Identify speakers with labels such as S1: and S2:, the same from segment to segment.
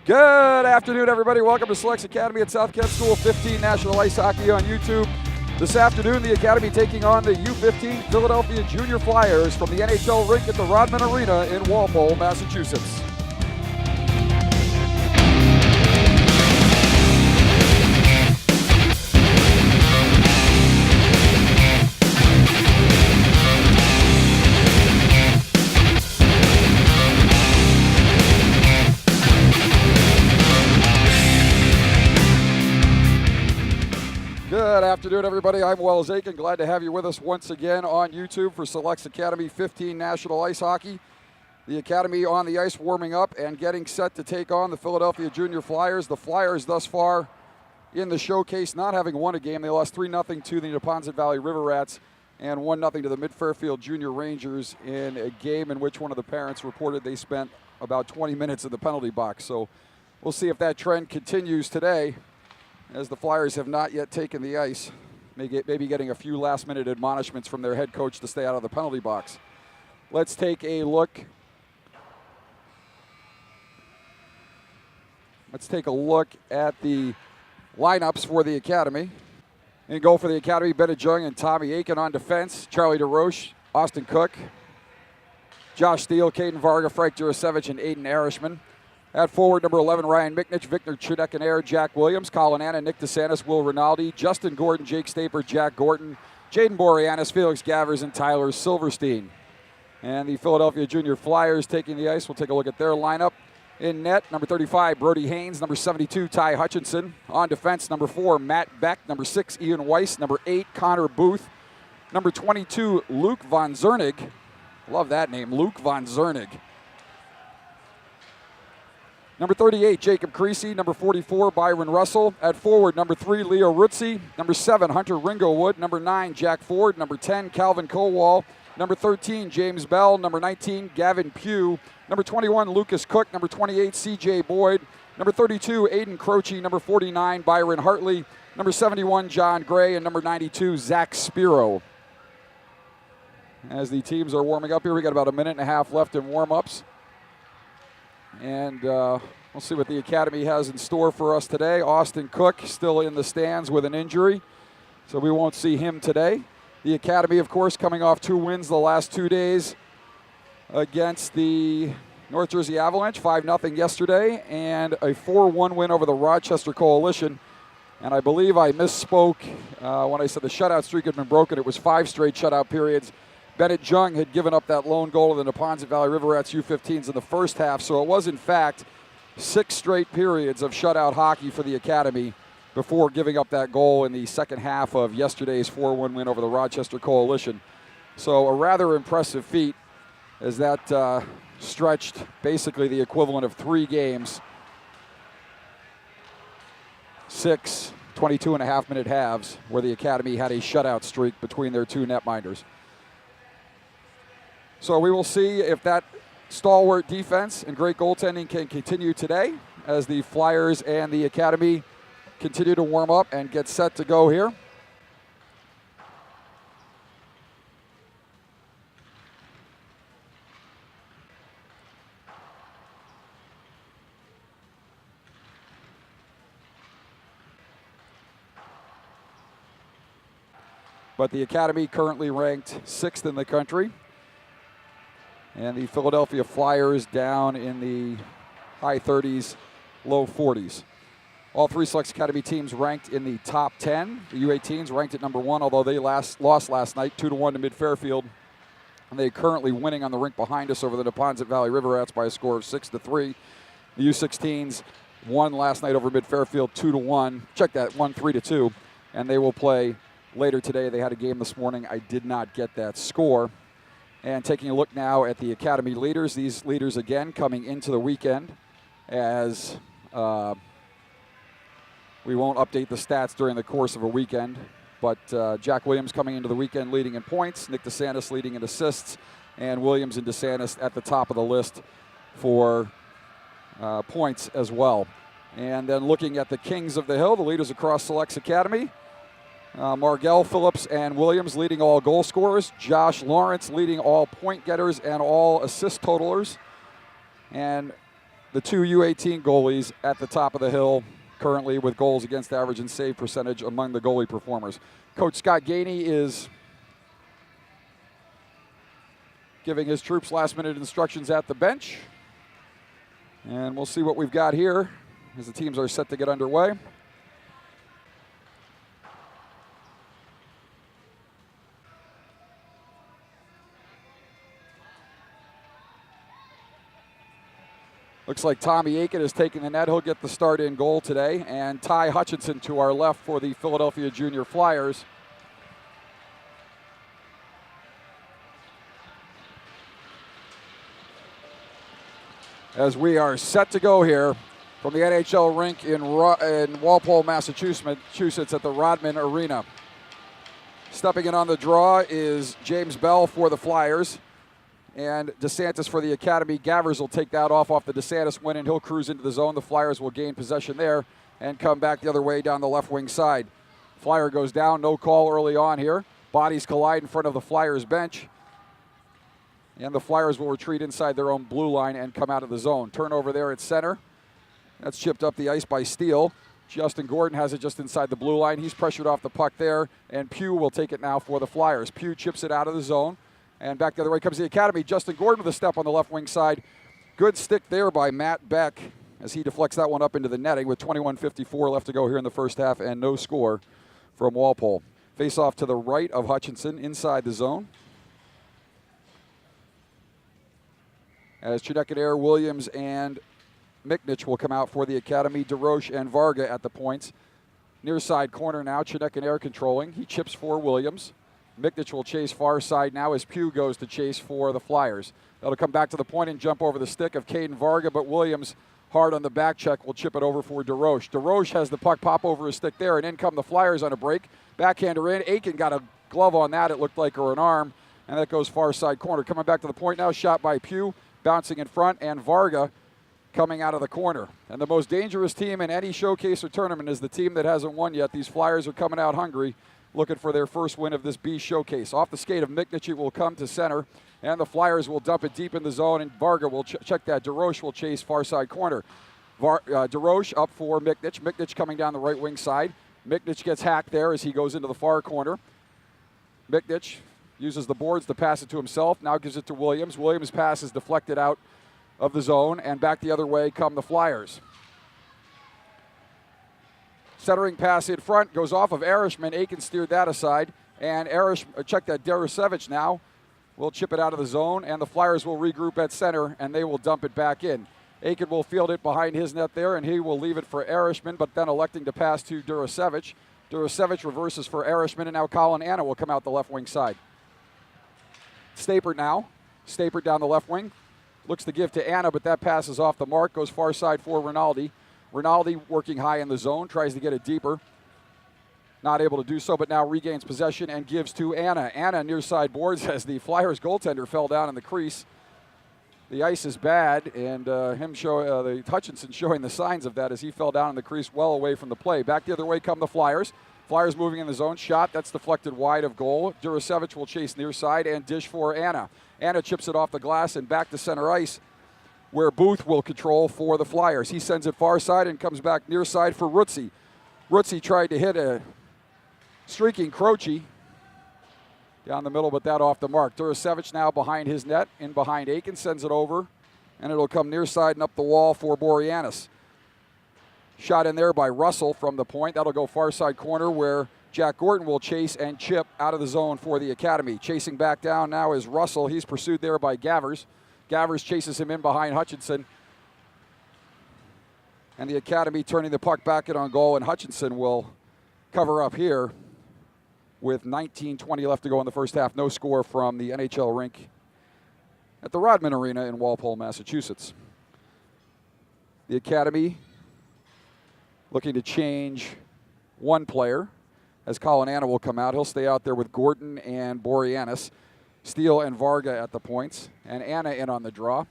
S1: Good afternoon, everybody. Welcome to Selects Academy at South Kent School 15 National Ice Hockey on YouTube. This afternoon, the Academy taking on the U15 Philadelphia Junior Flyers from the NHL rink at the Rodman Arena in Walpole, Massachusetts. Good afternoon, everybody. I'm Aitken. Glad to have you with us once again on YouTube for Selects Academy 15 National Ice Hockey. The Academy on the ice warming up and getting set to take on the Philadelphia Junior Flyers. The Flyers thus far in the showcase not having won a game. They lost 3-0 to the Neponset Valley River Rats and 1-0 to the Mid-Fairfield Junior Rangers in a game in which one of the parents reported they spent about 20 minutes in the penalty box. So we'll see if that trend continues today, as the Flyers have not yet taken the ice, maybe getting a few last-minute admonishments from their head coach to stay out of the penalty box. Let's take a look. Let's take a look at the lineups for the Academy. In goal for the Academy, Bennett Jung and Tommy Aitken on defense. Charlie DeRoche, Austin Cook, Josh Steele, Caden Varga, Frank Jurasevich, and Aiden Arishman. At forward, number 11, Ryan Micknich, Victor Chudek-Air, Jack Williams, Colin Anna, Nick DeSantis, Will Rinaldi, Justin Gordon, Jake Stapert, Jack Gorton, Jaden Boreanaz, Felix Gavers, and Tyler Silverstein. And the Philadelphia Junior Flyers taking the ice. We'll take a look at their lineup. In net, number 35, Brody Haynes, number 72, Ty Hutchinson. On defense, number 4, Matt Beck, number 6, Ian Weiss, number 8, Connor Booth, number 22, Luke Von Zernig. Love that name, Luke Von Zernig. Number 38, Jacob Creasy. Number 44, Byron Russell. At forward, number 3, Leo Rutzi. Number 7, Hunter Ringowood. Number 9, Jack Ford. Number 10, Calvin Kowal. Number 13, James Bell. Number 19, Gavin Pugh. Number 21, Lucas Cook. Number 28, CJ Boyd. Number 32, Aiden Croce. Number 49, Byron Hartley. Number 71, John Gray. And number 92, Zach Spiro. As the teams are warming up here, we got about a minute and a half left in warm-ups. And we'll see what the Academy has in store for us today. Austin Cook still in the stands with an injury, so we won't see him today. The Academy, of course, coming off 2 wins the last 2 days against the North Jersey Avalanche, 5-0 yesterday, and a 4-1 win over the Rochester Coalition. And I believe I misspoke when I said the shutout streak had been broken. It was 5 straight shutout periods. Bennett Jung had given up that lone goal to the Neponset Valley River Rats U15s in the first half, so it was, in fact, 6 straight periods of shutout hockey for the Academy before giving up that goal in the second half of yesterday's 4-1 win over the Rochester Coalition. So a rather impressive feat, as that stretched basically the equivalent of 3 games, 6 22-and-a-half-minute halves, where the Academy had a shutout streak between their 2 netminders. So we will see if that stalwart defense and great goaltending can continue today as the Flyers and the Academy continue to warm up and get set to go here. But the Academy currently ranked 6th in the country, and the Philadelphia Flyers down in the high 30s, low 40s. All 3 Selects Academy teams ranked in the top 10. The U18s ranked at number 1, although they lost last night 2-1 to Mid-Fairfield. And they're currently winning on the rink behind us over the Neponset Valley River Rats by a score of 6-3. The U16s won last night over Mid-Fairfield 2-1. Check that, won 3-2. And they will play later today. They had a game this morning. I did not get that score. And taking a look now at the Academy leaders, these leaders again coming into the weekend, as we won't update the stats during the course of a weekend, but Jack Williams coming into the weekend leading in points, Nick DeSantis leading in assists, and Williams and DeSantis at the top of the list for points as well. And then looking at the Kings of the Hill, the leaders across Selects Academy, Margell, Phillips, and Williams leading all goal scorers. Josh Lawrence leading all point getters and all assist totalers. And the two U18 goalies at the top of the hill currently with goals against average and save percentage among the goalie performers. Coach Scott Gainey is giving his troops last-minute instructions at the bench. And we'll see what we've got here as the teams are set to get underway. Looks like Tommy Aitken is taking the net. He'll get the start in goal today. And Ty Hutchinson to our left for the Philadelphia Junior Flyers. As we are set to go here from the NHL rink in Walpole, Massachusetts at the Rodman Arena. Stepping in on the draw is James Bell for the Flyers. And DeSantis for the Academy. Gavers will take that off the DeSantis win, and he'll cruise into the zone. The Flyers will gain possession there and come back the other way down the left wing side. Flyer goes down, no call early on here. Bodies collide in front of the Flyers bench. And the Flyers will retreat inside their own blue line and come out of the zone. Turnover there at center. That's chipped up the ice by Steele. Justin Gordon has it just inside the blue line. He's pressured off the puck there, and Pugh will take it now for the Flyers. Pugh chips it out of the zone. And back the other way comes the Academy. Justin Gordon with a step on the left wing side. Good stick there by Matt Beck as he deflects that one up into the netting with 21:54 left to go here in the first half and no score from Walpole. Face off to the right of Hutchinson inside the zone. As Chinekanair, Williams, and Miknich will come out for the Academy. DeRoche and Varga at the points. Near side corner now, Chinekanair controlling. He chips for Williams. Miknich will chase far side now as Pugh goes to chase for the Flyers. That'll come back to the point and jump over the stick of Caden Varga, but Williams, hard on the back check, will chip it over for DeRoche. DeRoche has the puck pop over his stick there, and in come the Flyers on a break. Backhander in. Aitken got a glove on that, it looked like, or an arm, and that goes far side corner. Coming back to the point now, shot by Pugh, bouncing in front, and Varga coming out of the corner. And the most dangerous team in any showcase or tournament is the team that hasn't won yet. These Flyers are coming out hungry, looking for their first win of this B showcase. Off the skate of Miknich, it will come to center, and the Flyers will dump it deep in the zone, and Varga will check that. DeRoche will chase far side corner. DeRoche up for Miknich. Miknich coming down the right wing side. Miknich gets hacked there as he goes into the far corner. Miknich uses the boards to pass it to himself. Now gives it to Williams. Williams' pass is deflected out of the zone, and back the other way come the Flyers. Centering pass in front goes off of Erishman. Aitken steered that aside. And check that, Derosevich now will chip it out of the zone, and the Flyers will regroup at center, and they will dump it back in. Aitken will field it behind his net there, and he will leave it for Erishman, but then electing to pass to Derosevich. Derosevich reverses for Erishman, and now Colin Anna will come out the left wing side. Stapert now. Stapert down the left wing. Looks to give to Anna, but that pass is off the mark. Goes far side for Rinaldi. Rinaldi working high in the zone, tries to get it deeper. Not able to do so, but now regains possession and gives to Anna. Anna near side boards as the Flyers goaltender fell down in the crease. The ice is bad, and the Hutchinson showing the signs of that as he fell down in the crease well away from the play. Back the other way come the Flyers. Flyers moving in the zone. Shot, that's deflected wide of goal. Derosevich will chase near side and dish for Anna. Anna chips it off the glass and back to center ice, where Booth will control for the Flyers. He sends it far side and comes back near side for Rutzi. Rutzi tried to hit a streaking Croce down the middle, but that off the mark. Derosevich now behind his net, in behind Aitken, sends it over, and it'll come near side and up the wall for Boreanaz. Shot in there by Russell from the point. That'll go far side corner where Jack Gordon will chase and chip out of the zone for the Academy. Chasing back down now is Russell. He's pursued there by Gavers. Gavers chases him in behind Hutchinson. And the Academy turning the puck back in on goal, and Hutchinson will cover up here with 19:20 left to go in the first half. No score from the NHL rink at the Rodman Arena in Walpole, Massachusetts. The Academy looking to change one player as Colin Anna will come out. He'll stay out there with Gordon and Boreanaz. Steele and Varga at the points, and Anna in on the draw.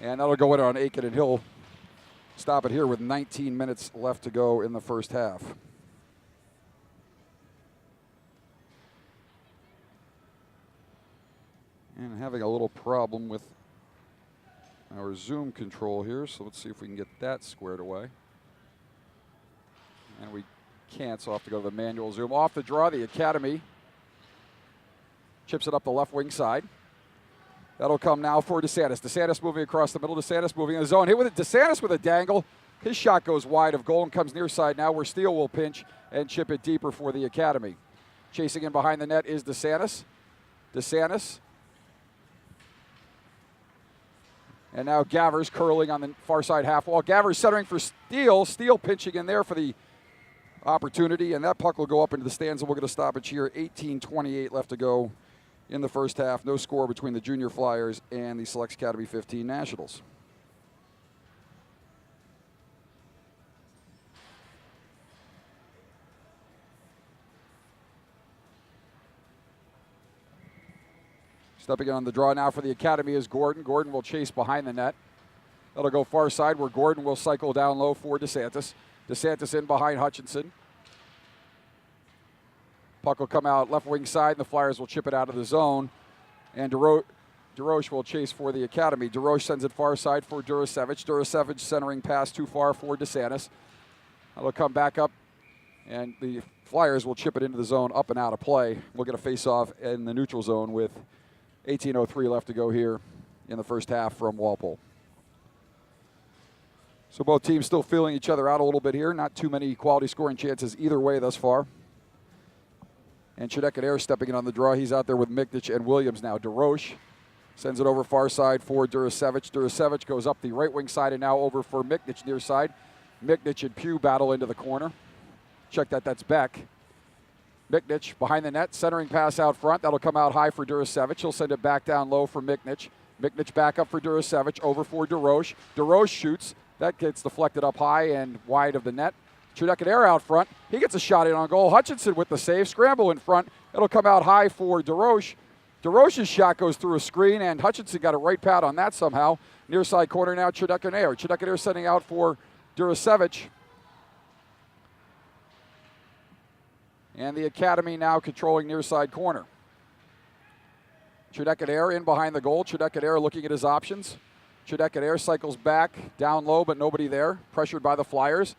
S1: And that'll go in on Aitken, and he'll stop it here with 19 minutes left to go in the first half. And having a little problem with our zoom control here, so let's see if we can get that squared away. And we can't, so I'll have to go to the manual zoom. Off the draw, the Academy chips it up the left wing side. That'll come now for DeSantis. DeSantis moving across the middle. DeSantis moving in the zone. Hit with it. DeSantis with a dangle. His shot goes wide of goal and comes near side now, where Steele will pinch and chip it deeper for the Academy. Chasing in behind the net is DeSantis. DeSantis. And now Gavers curling on the far side half wall. Gavers centering for Steele. Steele pinching in there for the opportunity, and that puck will go up into the stands, and we'll get a stoppage here. 18:28 left to go in the first half. No score between the Junior Flyers and the Selects Academy 15 Nationals. Stepping in on the draw now for the Academy is Gordon. Gordon will chase behind the net. That'll go far side, where Gordon will cycle down low for DeSantis. DeSantis in behind Hutchinson. Puck will come out left wing side, and the Flyers will chip it out of the zone. And DeRoche will chase for the Academy. DeRoche sends it far side for Durasevich. Durasevich centering pass too far for DeSantis. That'll come back up, and the Flyers will chip it into the zone, up and out of play. We'll get a face-off in the neutral zone with 18:03 left to go here in the first half from Walpole. So both teams still feeling each other out a little bit here. Not too many quality scoring chances either way thus far. And Chudek stepping in on the draw. He's out there with Miknich and Williams now. DeRoche sends it over far side for Durasevich. Durasevich goes up the right wing side and now over for Miknich near side. Miknich and Pugh battle into the corner. Check that, that's Beck. Miknich behind the net, centering pass out front. That'll come out high for Durasevich. He'll send it back down low for Miknich. Miknich back up for Durasevich, over for DeRoche. DeRoche shoots. That gets deflected up high and wide of the net. Chudek out front. He gets a shot in on goal. Hutchinson with the save. Scramble in front. It'll come out high for DeRoche. DeRoche's shot goes through a screen, and Hutchinson got a right pad on that somehow. Near side corner now, Chudek. Chudek sending out for Durasevich. And the Academy now controlling near side corner. Chudek in behind the goal. Chudek looking at his options. Chudek cycles back, down low, but nobody there. Pressured by the Flyers.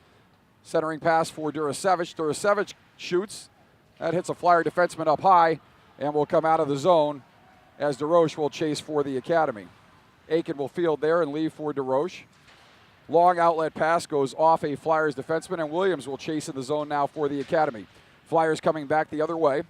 S1: Centering pass for Durasevich. Durasevich shoots. That hits a Flyer defenseman up high and will come out of the zone as DeRoche will chase for the Academy. Aitken will field there and leave for DeRoche. Long outlet pass goes off a Flyers defenseman, and Williams will chase in the zone now for the Academy. Flyers coming back the other way.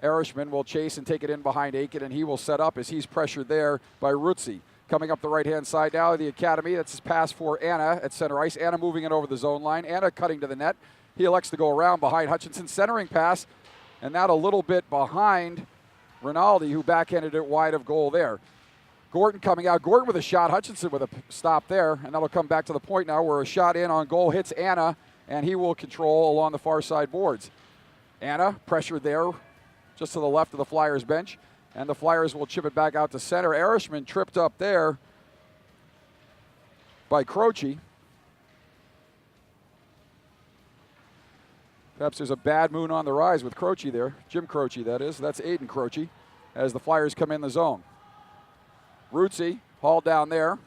S1: Erishman will chase and take it in behind Aitken, and he will set up as he's pressured there by Rutzi. Coming up the right-hand side now, the Academy. That's his pass for Anna at center ice. Anna moving it over the zone line. Anna cutting to the net. He elects to go around behind Hutchinson. Centering pass, and that a little bit behind Rinaldi, who backhanded it wide of goal there. Gordon coming out. Gordon with a shot. Hutchinson with a stop there, and that'll come back to the point now where a shot in on goal hits Anna, and he will control along the far side boards. Anna pressured there just to the left of the Flyers bench. And the Flyers will chip it back out to center. Erishman tripped up there by Croce. Perhaps there's a bad moon on the rise with Croce there. Jim Croce, that is. That's Aiden Croce as the Flyers come in the zone. Rutzi hauled down there.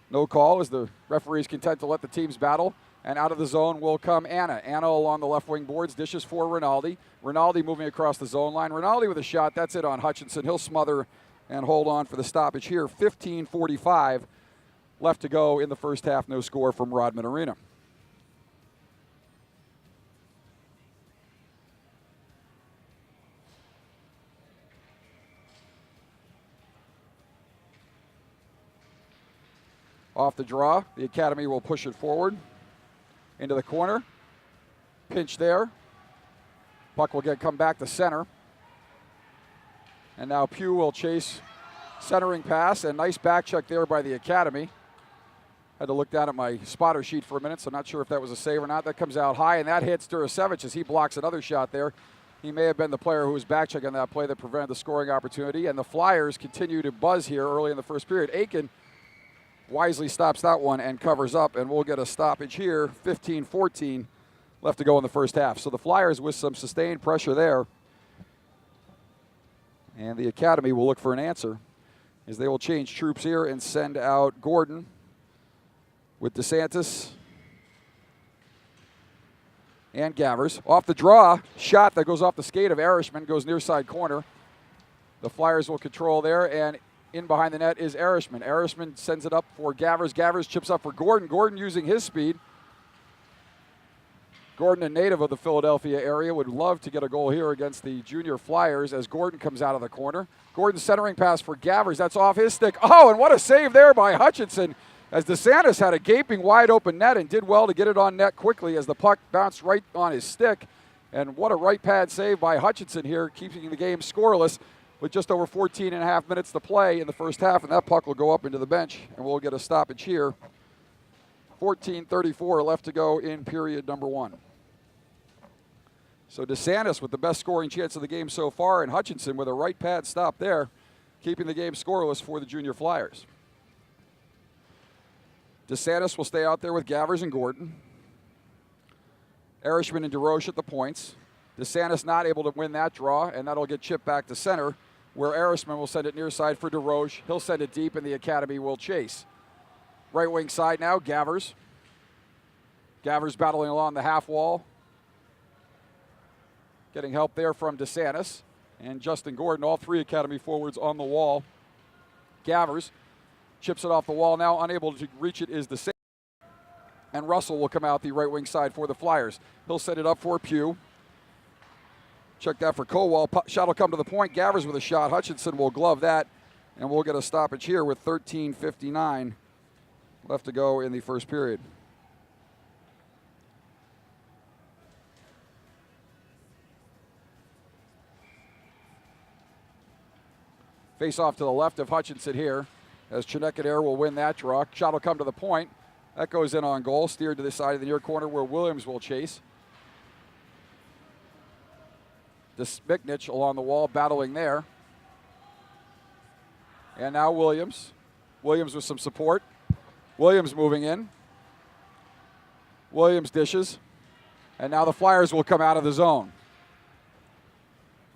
S1: No call as the referee is content to let the teams battle. And out of the zone will come Anna. Anna along the left wing boards, dishes for Rinaldi. Rinaldi moving across the zone line. Rinaldi with a shot. That's it on Hutchinson. He'll smother and hold on for the stoppage here. 15:45 left to go in the first half. No score from Rodman Arena. Off the draw, the Academy will push it forward. Into the corner. Pinch there. Puck will come back to center. And now Pugh will chase. Centering pass, and nice back check there by the Academy. Had to look down at my spotter sheet for a minute, so I'm not sure if that was a save or not. That comes out high, and that hits Durasevich as he blocks another shot there. He may have been the player who was back checking that play that prevented the scoring opportunity. And the Flyers continue to buzz here early in the first period. Aitken wisely stops that one and covers up, and we'll get a stoppage here. 15-14 left to go in the first half. So the Flyers with some sustained pressure there. And the Academy will look for an answer as they will change troops here and send out Gordon with DeSantis and Gavers. Off the draw, shot that goes off the skate of Erishman, goes near side corner. The Flyers will control there, and in behind the net is Erishman. Erishman sends it up for Gavers. Gavers chips up for Gordon. Gordon using his speed. Gordon, a native of the Philadelphia area, would love to get a goal here against the junior Flyers as Gordon comes out of the corner. Gordon centering pass for Gavers. That's off his stick. Oh, and what a save there by Hutchinson as DeSantis had a gaping wide open net and did well to get it on net quickly as the puck bounced right on his stick. And what a right pad save by Hutchinson here, keeping the game scoreless with just over 14 and a half minutes to play in the first half. And that puck will go up into the bench, and we'll get a stoppage here. 14:34 left to go in period number one. So DeSantis with the best scoring chance of the game so far, and Hutchinson with a right pad stop there, keeping the game scoreless for the junior Flyers. DeSantis will stay out there with Gavers and Gordon. Erishman and DeRoche at the points. DeSantis not able to win that draw, and that'll get chipped back to center, where Erishman will send it near side for DeRoche. He'll send it deep, and the Academy will chase. Right wing side now, Gavers. Gavers battling along the half wall. Getting help there from DeSantis and Justin Gordon, all three Academy forwards on the wall. Gavers chips it off the wall now, unable to reach it is DeSantis. And Russell will come out the right wing side for the Flyers. He'll set it up for Pugh. Check that for Kowal. Shot will come to the point. Gavers with a shot. Hutchinson will glove that, and we'll get a stoppage here with 13:59 left to go in the first period. Face off to the left of Hutchinson here as Chinekadere will win that draw. Shot will come to the point. That goes in on goal. Steered to the side of the near corner where Williams will chase. Miknich along the wall battling there. And now Williams. Williams with some support. Williams moving in. Williams dishes. And now the Flyers will come out of the zone.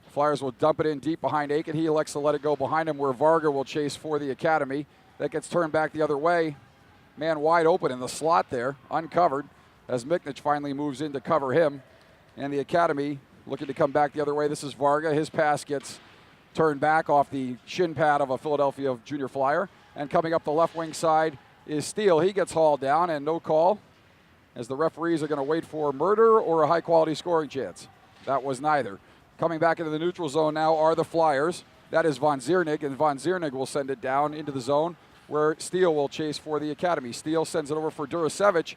S1: Flyers will dump it in deep behind Aitken. He elects to let it go behind him where Varga will chase for the Academy. That gets turned back the other way. Man wide open in the slot there, uncovered, as Miknich finally moves in to cover him. And the Academy looking to come back the other way. This is Varga. His pass gets turned back off the shin pad of a Philadelphia junior Flyer. And coming up the left wing side is Steele. He gets hauled down and no call, as the referees are going to wait for murder or a high-quality scoring chance. That was neither. Coming back into the neutral zone now are the Flyers. That is Von Ziernig, and Von Ziernig will send it down into the zone where Steele will chase for the Academy. Steele sends it over for Durasevich.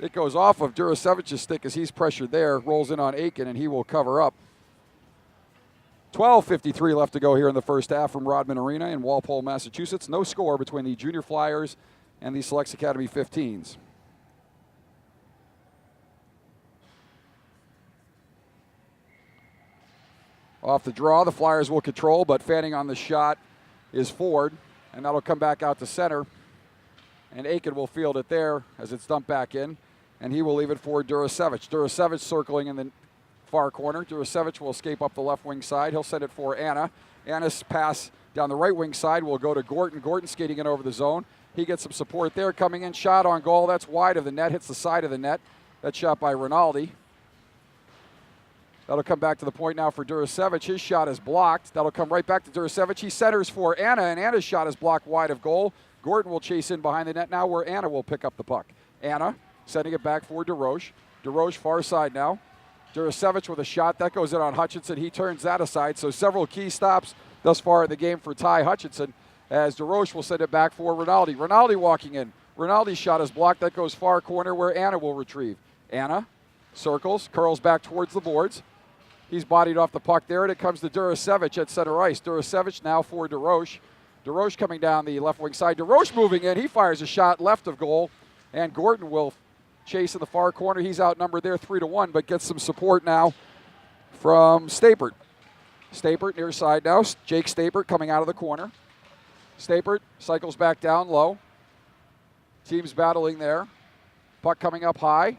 S1: It goes off of Durasevich's stick as he's pressured there, rolls in on Aitken, and he will cover up. 12:53 left to go here in the first half from Rodman Arena in Walpole, Massachusetts. No score between the junior Flyers and the Selects Academy 15s. Off the draw, the Flyers will control, but fanning on the shot is Ford, and that'll come back out to center. And Aitken will field it there as it's dumped back in, and he will leave it for Durasevich. Durasevich circling in the far corner. Durasevich will escape up the left wing side. He'll send it for Anna. Anna's pass down the right wing side will go to Gordon. Gordon skating in over the zone. He gets some support there. Coming in, shot on goal. That's wide of the net, hits the side of the net. That's shot by Rinaldi. That'll come back to the point now for Durasevich. His shot is blocked. That'll come right back to Durasevich. He centers for Anna, and Anna's shot is blocked wide of goal. Gordon will chase in behind the net now where Anna will pick up the puck. Anna sending it back for DeRoche. DeRoche far side now. Durasevich with a shot. That goes in on Hutchinson. He turns that aside. So several key stops thus far in the game for Ty Hutchinson as DeRoche will send it back for Rinaldi. Rinaldi walking in. Rinaldi's shot is blocked. That goes far corner where Anna will retrieve. Anna circles, curls back towards the boards. He's bodied off the puck there, and it comes to Durasevich at center ice. Durasevich now for DeRoche. DeRoche coming down the left wing side. DeRoche moving in. He fires a shot left of goal, and Gordon will chase in the far corner. He's outnumbered there 3-1, but gets some support now from Stapert. Stapert near side now. Jake Stapert coming out of the corner. Stapert cycles back down low. Teams battling there. Puck coming up high.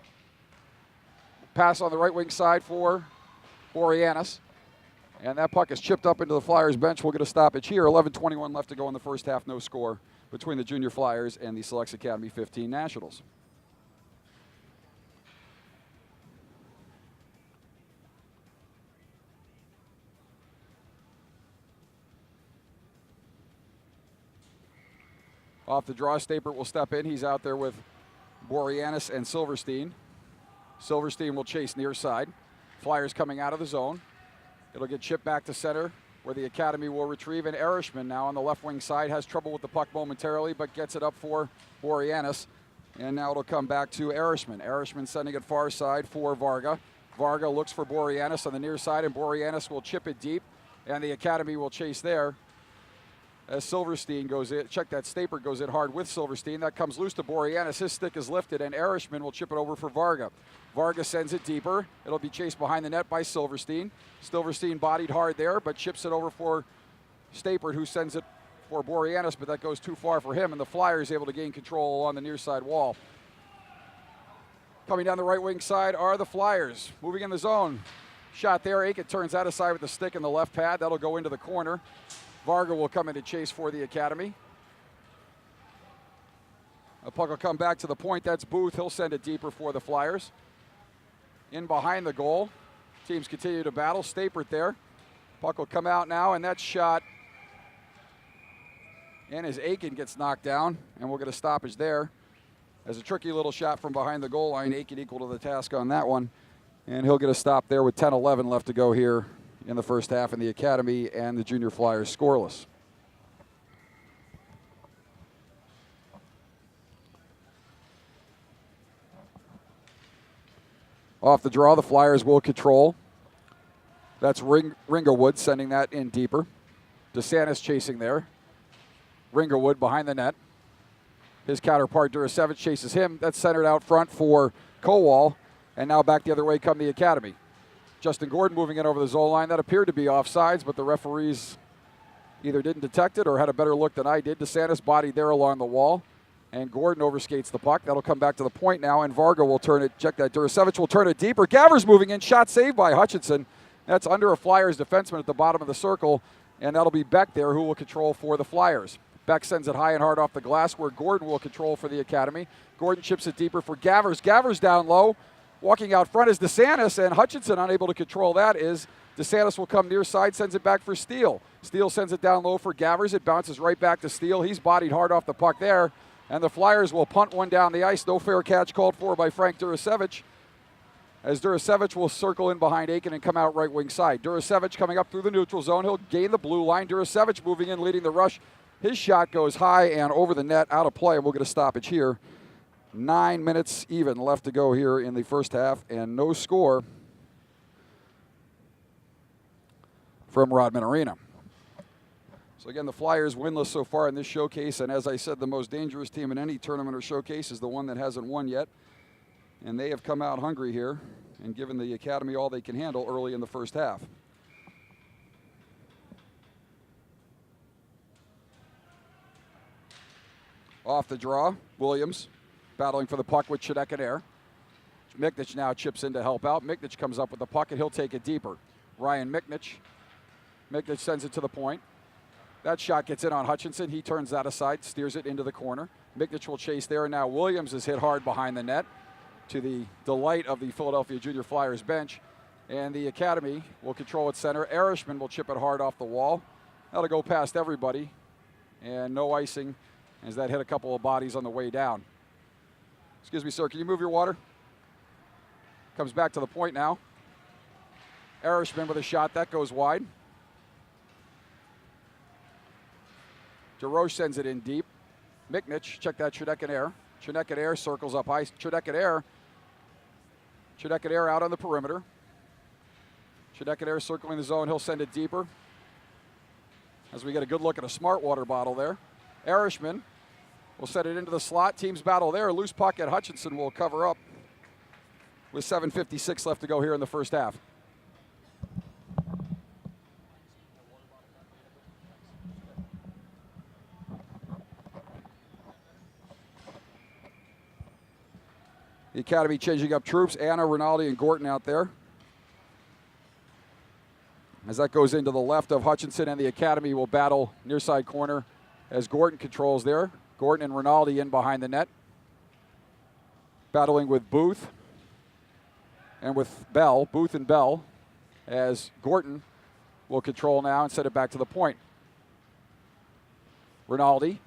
S1: Pass on the right wing side for Boreanaz. And that puck is chipped up into the Flyers bench. We'll get a stoppage here. 11:21 left to go in the first half. No score between the Junior Flyers and the Selects Academy 15 Nationals. Off the draw, Stapert will step in. He's out there with Boreanaz and Silverstein. Silverstein will chase near side. Flyers coming out of the zone. It'll get chipped back to center where the Academy will retrieve. And Erishman now on the left wing side has trouble with the puck momentarily, but gets it up for Boreanaz. And now it'll come back to Erishman. Erishman sending it far side for Varga. Varga looks for Boreanaz on the near side, and Boreanaz will chip it deep. And the Academy will chase there. As Silverstein goes in, check that, Stapert goes in hard with Silverstein. That comes loose to Boreanaz. His stick is lifted, and Erishman will chip it over for Varga. Varga sends it deeper. It'll be chased behind the net by Silverstein. Silverstein bodied hard there, but chips it over for Stapert, who sends it for Boreanaz, but that goes too far for him, and the Flyers able to gain control along the near side wall. Coming down the right wing side are the Flyers. Moving in the zone. Shot there. Aitken turns out of side with the stick in the left pad. That'll go into the corner. Varga will come in to chase for the Academy. The puck will come back to the point. That's Booth. He'll send it deeper for the Flyers. In behind the goal. Teams continue to battle. Stapert there. Puck will come out now, and that shot. And as Aitken gets knocked down, and we'll get a stoppage there. As a tricky little shot from behind the goal line. Aitken equal to the task on that one. And he'll get a stop there with 10:11 left to go here in the first half, in the Academy and the Junior Flyers scoreless. Off the draw, the Flyers will control. That's Ringowood sending that in deeper. DeSantis chasing there. Ringowood behind the net. His counterpart, Durasevich, chases him. That's centered out front for Kowal. And now back the other way come the Academy. Justin Gordon moving in over the zone line. That appeared to be offsides, but the referees either didn't detect it or had a better look than I did. DeSantis bodied there along the wall, and Gordon overskates the puck. That'll come back to the point now, and Varga will turn it. Check that. Durasevich will turn it deeper. Gavers moving in. Shot saved by Hutchinson. That's under a Flyers defenseman at the bottom of the circle, and that'll be Beck there who will control for the Flyers. Beck sends it high and hard off the glass where Gordon will control for the Academy. Gordon chips it deeper for Gavers. Gavers down low. Walking out front is DeSantis, and Hutchinson unable to control that. Is DeSantis will come near side, sends it back for Steele. Steele sends it down low for Gavers. It bounces right back to Steele. He's bodied hard off the puck there, and the Flyers will punt one down the ice. No fair catch called for by Frank Durasevich, as Durasevich will circle in behind Aitken and come out right wing side. Durasevich coming up through the neutral zone. He'll gain the blue line. Durasevich moving in, leading the rush. His shot goes high and over the net, out of play, and we'll get a stoppage here. 9 minutes even left to go here in the first half, and no score from Rodman Arena. So again, the Flyers winless so far in this showcase, and as I said, the most dangerous team in any tournament or showcase is the one that hasn't won yet. And they have come out hungry here and given the Academy all they can handle early in the first half. Off the draw, Williams battling for the puck with Chudek and Air. Miknich now chips in to help out. Miknich comes up with the puck, and he'll take it deeper. Ryan Miknich. Miknich sends it to the point. That shot gets in on Hutchinson. He turns that aside, steers it into the corner. Miknich will chase there, and now Williams is hit hard behind the net to the delight of the Philadelphia Junior Flyers bench. And the Academy will control its center. Erishman will chip it hard off the wall. That'll go past everybody, and no icing as that hit a couple of bodies on the way down. Excuse me, sir, can you move your water? Comes back to the point now. Erishman with a shot, that goes wide. DeRoche sends it in deep. Miknich, check that, Chudek and Air. Chudek and Air circles up ice. Chudek and Air out on the perimeter. Chudek and Air circling the zone, he'll send it deeper. As we get a good look at a smart water bottle there. Erishman will set it into the slot. Teams battle there. Loose puck at Hutchinson will cover up with 7:56 left to go here in the first half. The Academy changing up troops. Anna, Rinaldi, and Gorton out there. As that goes into the left of Hutchinson, and the Academy will battle near side corner as Gorton controls there. Gorton and Rinaldi in behind the net. Battling with Booth and with Bell, Booth and Bell, as Gorton will control now and set it back to the point. Rinaldi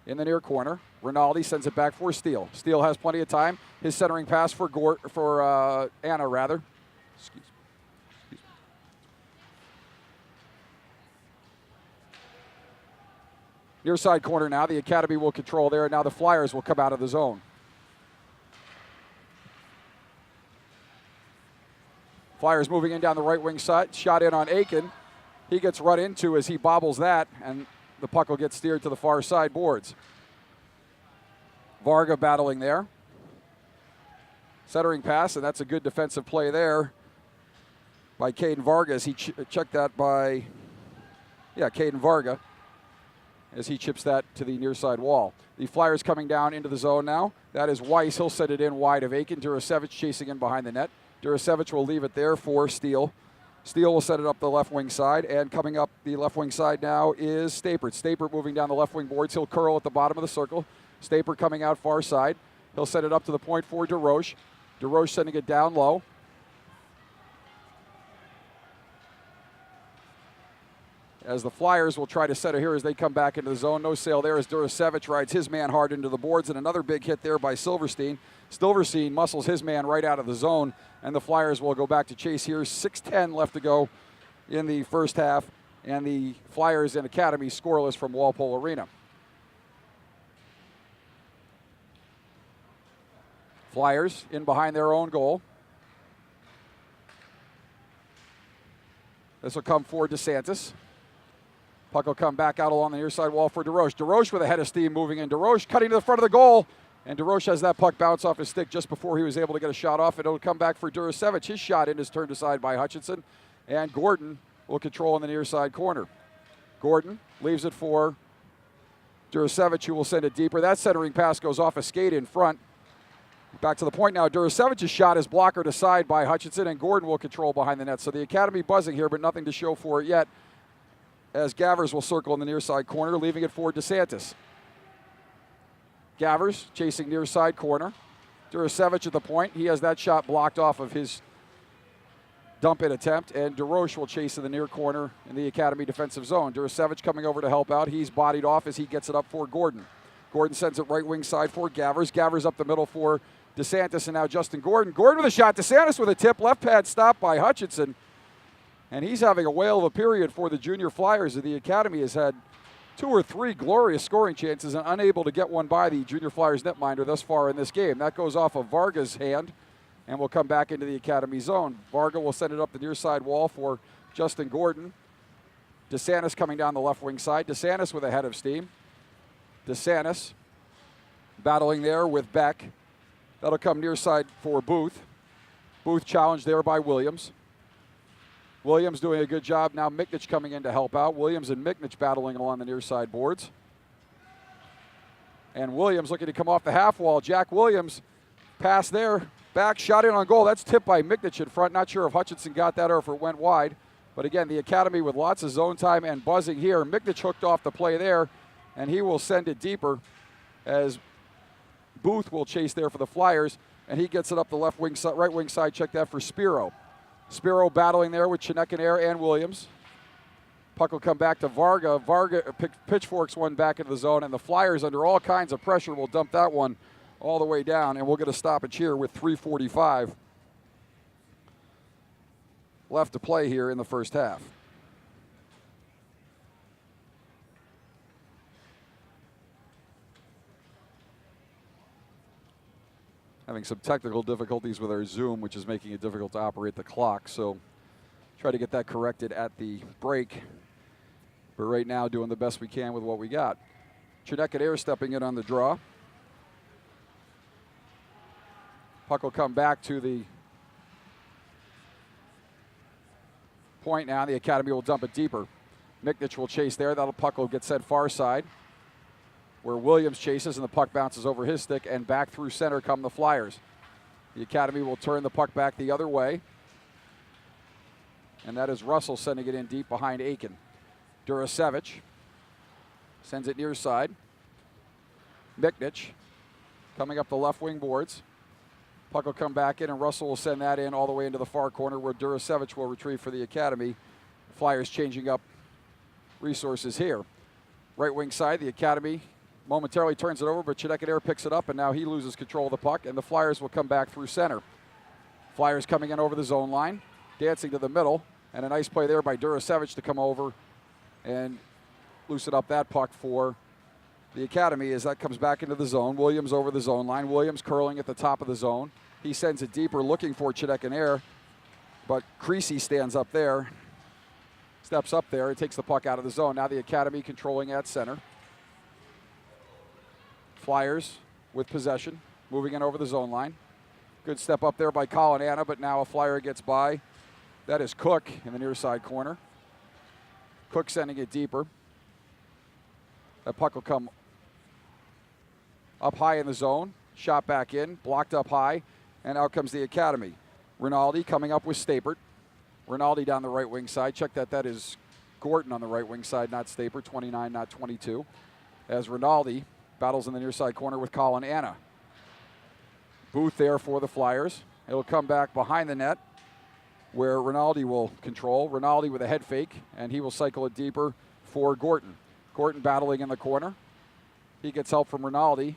S1: in the near corner. Rinaldi sends it back for Steele. Steele has plenty of time. His centering pass for Anna, rather. Excuse me. Near side corner now. The Academy will control there. Now the Flyers will come out of the zone. Flyers moving in down the right wing side. Shot in on Aitken. He gets run into as he bobbles that, and the puck will get steered to the far side boards. Varga battling there. Centering pass, and that's a good defensive play there by Caden Varga. He checked that by, Caden Varga, as he chips that to the near side wall. The Flyers coming down into the zone now. That is Weiss. He'll set it in wide of Aitken. Durasevich chasing in behind the net. Durasevich will leave it there for Steele. Steele will set it up the left wing side, and coming up the left wing side now is Stapert. Stapert moving down the left wing boards. He'll curl at the bottom of the circle. Stapert coming out far side. He'll set it up to the point for DeRoche. DeRoche sending it down low. As the Flyers will try to set it here as they come back into the zone. No sail there as Durasevich rides his man hard into the boards, and another big hit there by Silverstein. Silverstein muscles his man right out of the zone, and the Flyers will go back to chase here. 6:10 left to go in the first half, and the Flyers and Academy scoreless from Walpole Arena. Flyers in behind their own goal. This will come for DeSantis. Puck will come back out along the near side wall for DeRoche. DeRoche with a head of steam moving in. DeRoche cutting to the front of the goal. And DeRoche has that puck bounce off his stick just before he was able to get a shot off. And it'll come back for Durasevich. His shot in is turned aside by Hutchinson. And Gordon will control in the near side corner. Gordon leaves it for Durasevich, who will send it deeper. That centering pass goes off a skate in front. Back to the point now. Durasevich's shot is blockered aside by Hutchinson, and Gordon will control behind the net. So the Academy buzzing here, but nothing to show for it yet, as Gavers will circle in the near side corner, leaving it for DeSantis. Gavers chasing near side corner. Durasevich at the point. He has that shot blocked off of his dump-in attempt, and DeRoche will chase in the near corner in the Academy defensive zone. Durasevich coming over to help out. He's bodied off as he gets it up for Gordon. Gordon sends it right wing side for Gavers. Gavers up the middle for DeSantis, and now Justin Gordon. Gordon with a shot. DeSantis with a tip. Left pad stop by Hutchinson. And he's having a whale of a period for the junior Flyers. The Academy has had 2 or 3 glorious scoring chances and unable to get one by the junior Flyers netminder thus far in this game. That goes off of Varga's hand and will come back into the Academy zone. Varga will send it up the near side wall for Justin Gordon. DeSantis coming down the left wing side. DeSantis with a head of steam. DeSantis battling there with Beck. That'll come near side for Booth. Booth challenged there by Williams. Williams doing a good job. Now Miknich coming in to help out. Williams and Miknich battling along the near side boards. And Williams looking to come off the half wall. Jack Williams pass there. Back, shot in on goal. That's tipped by Miknich in front. Not sure if Hutchinson got that or if it went wide. But again, the Academy with lots of zone time and buzzing here. Miknich hooked off the play there, and he will send it deeper as Booth will chase there for the Flyers, and he gets it up the left wing, right wing side. Check that for Spiro. Spiro battling there with Chinekanair and Williams. Puck will come back to Varga. Varga pitchforks one back into the zone, and the Flyers, under all kinds of pressure, will dump that one all the way down, and we'll get a stoppage here with 3:45 left to play here in the first half. Having some technical difficulties with our Zoom, which is making it difficult to operate the clock. So try to get that corrected at the break. But right now, doing the best we can with what we got. Chinekanair stepping in on the draw. Puck will come back to the point now. The Academy will dump it deeper. Miknich will chase there. That'll puck will get sent far side. where Williams chases and the puck bounces over his stick, and back through center come the Flyers. The Academy will turn the puck back the other way, and that is Russell sending it in deep behind Aitken. Durasevich sends it near side. Miknich coming up the left wing boards. Puck will come back in, and Russell will send that in all the way into the far corner where Durasevich will retrieve for the Academy. Flyers changing up resources here. Right wing side, the Academy momentarily turns it over, but Chidekanair picks it up, and now he loses control of the puck, and the Flyers will come back through center. Flyers coming in over the zone line, dancing to the middle, and a nice play there by Durasevich to come over and loosen up that puck for the Academy as that comes back into the zone. Williams over the zone line. Williams curling at the top of the zone. He sends it deeper looking for Chidekanair, but Creasy stands up there, steps up there, and takes the puck out of the zone. Now the Academy controlling at center. Flyers with possession, moving in over the zone line. Good step up there by Colin Anna, but now a Flyer gets by. That is Cook in the near side corner. Cook sending it deeper. That puck will come up high in the zone, shot back in, blocked up high, and out comes the Academy. Rinaldi coming up with Stapert. Rinaldi down the right wing side. Check that is Gorton on the right wing side, not Stapert, 29, not 22. As Rinaldi battles in the near side corner with Colin Anna. Booth there for the Flyers. It'll come back behind the net where Rinaldi will control. Rinaldi with a head fake, and he will cycle it deeper for Gorton. Gorton battling in the corner. He gets help from Rinaldi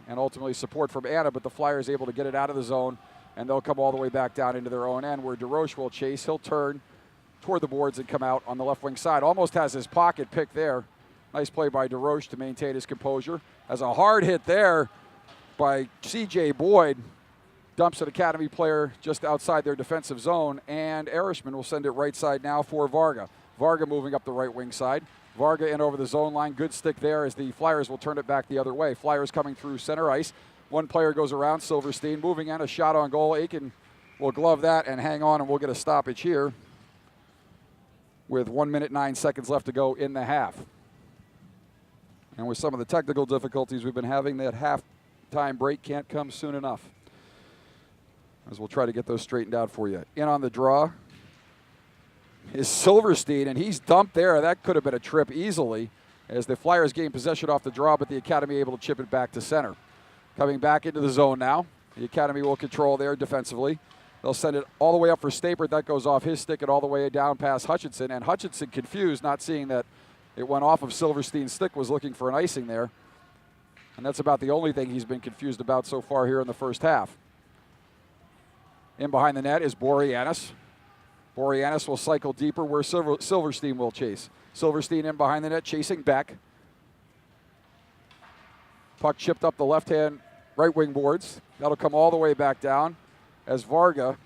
S1: and ultimately support from Anna, but the Flyers able to get it out of the zone, and they'll come all the way back down into their own end where DeRoche will chase. He'll turn toward the boards and come out on the left wing side. Almost has his pocket picked there. Nice play by DeRoche to maintain his composure. As a hard hit there by C.J. Boyd, dumps an Academy player just outside their defensive zone, and Erishman will send it right side now for Varga. Varga moving up the right wing side. Varga in over the zone line. Good stick there as the Flyers will turn it back the other way. Flyers coming through center ice. One player goes around, Silverstein moving in, a shot on goal. Aitken will glove that and hang on, and we'll get a stoppage here with 1 minute 9 seconds left to go in the half. And with some of the technical difficulties we've been having, that halftime break can't come soon enough, as we'll try to get those straightened out for you. In on the draw is Silverstein, and he's dumped there. That could have been a trip easily as the Flyers gain possession off the draw, but the Academy able to chip it back to center. Coming back into the zone now. The Academy will control there defensively. They'll send it all the way up for Stapert. That goes off his stick and all the way down past Hutchinson, and Hutchinson confused, not seeing that it went off of Silverstein's stick, was looking for an icing there. And that's about the only thing he's been confused about so far here in the first half. In behind the net is Boreanaz. Boreanaz will cycle deeper where Silverstein will chase. Silverstein in behind the net, chasing back. Puck chipped up the left-hand right wing boards. That'll come all the way back down as Varga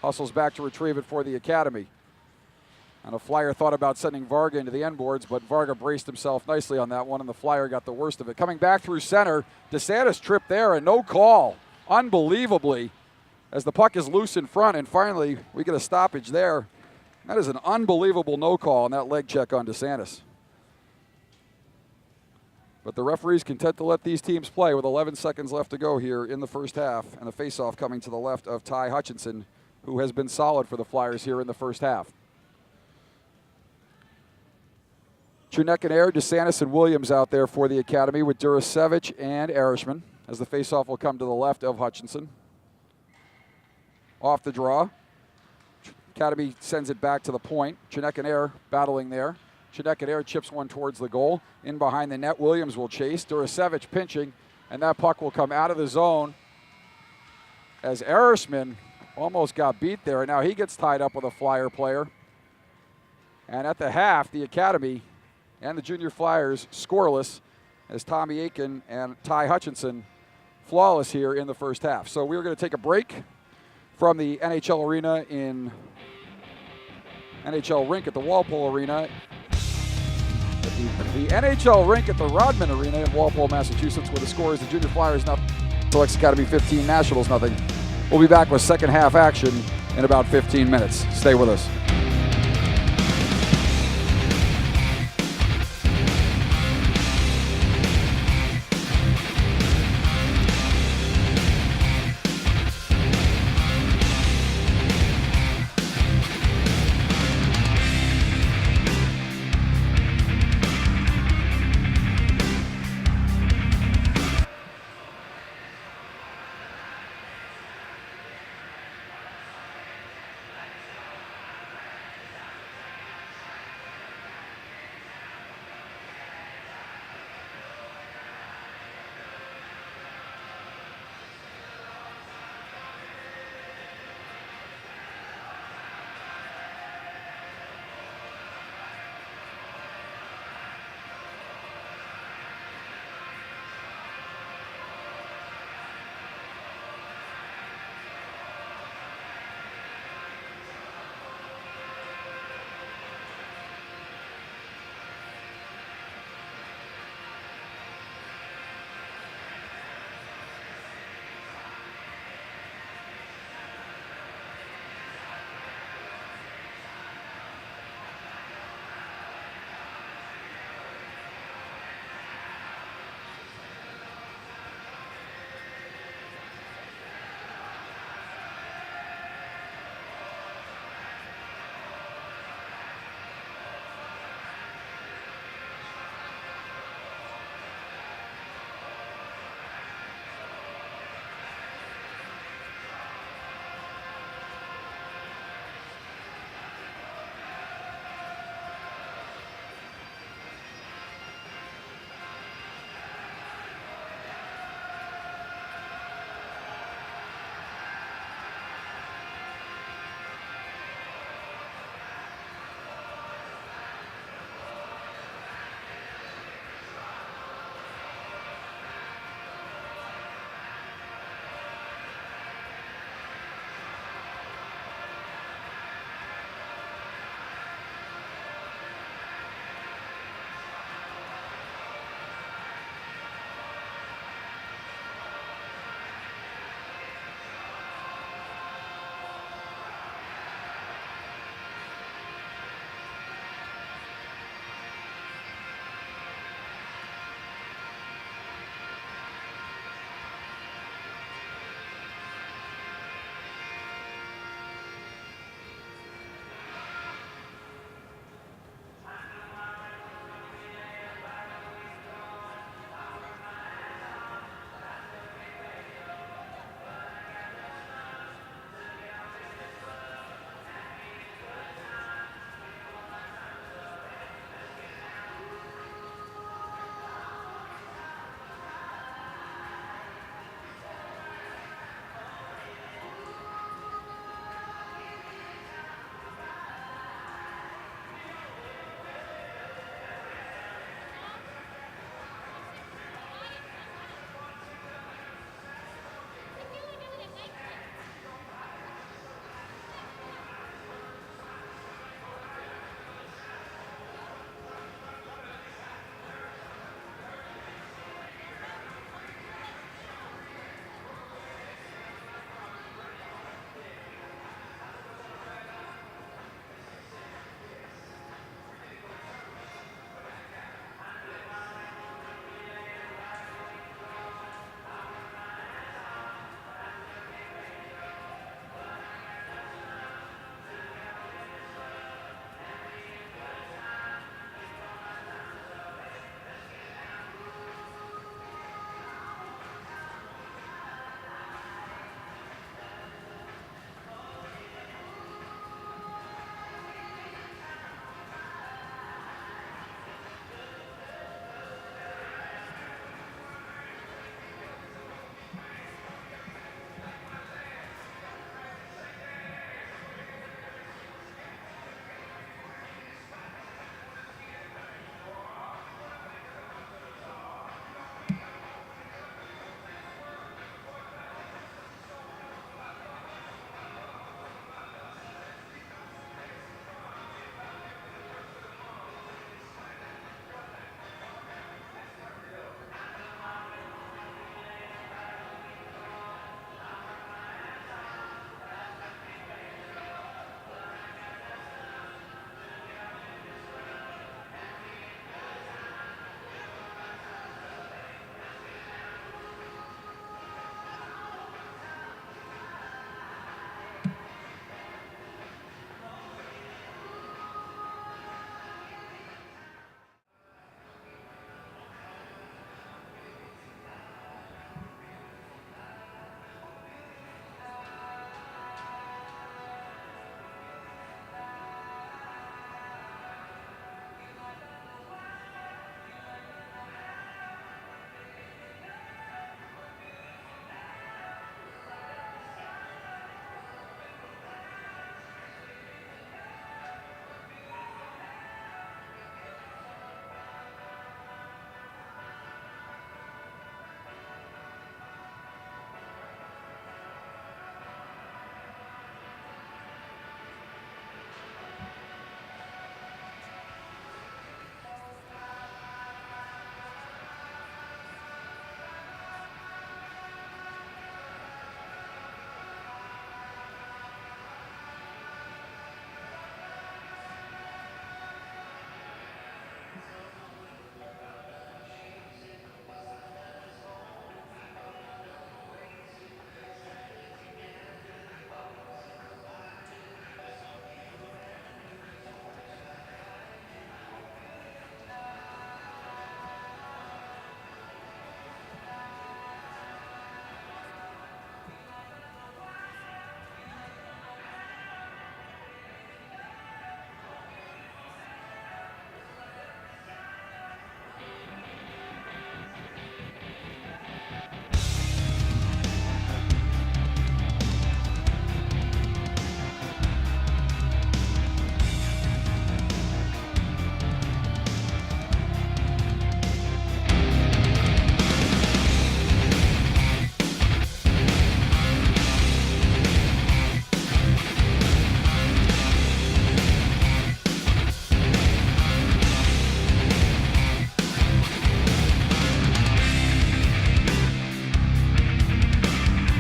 S1: hustles back to retrieve it for the Academy. And a Flyer thought about sending Varga into the end boards, but Varga braced himself nicely on that one, and the Flyer got the worst of it. Coming back through center, DeSantis tripped there, and no call, unbelievably, as the puck is loose in front, and finally we get a stoppage there. That is an unbelievable no call on that leg check on DeSantis. But the referee's content to let these teams play with 11 seconds left to go here in the first half, and the faceoff coming to the left of Ty Hutchinson, who has been solid for the Flyers here in the first half. Chidekanair, DeSantis, and Williams out there for the Academy with Durasevich and Erishman, as the faceoff will come to the left of Hutchinson. Off the draw. Academy sends it back to the point. Chidekanair battling there. Chidekanair chips one towards the goal. In behind the net, Williams will chase. Durasevich pinching, and that puck will come out of the zone as Erishman almost got beat there. And now he gets tied up with a Flyer player. And at the half, the Academy and the Junior Flyers scoreless as Tommy Aitken and Ty Hutchinson flawless here in the first half. So we're going to take a break from the NHL arena in NHL rink at the Walpole Arena. The NHL rink at the Rodman Arena in Walpole, Massachusetts, where the score is the Junior Flyers nothing, Selects Academy 15, Nationals nothing. We'll be back with second half action in about 15 minutes. Stay with us.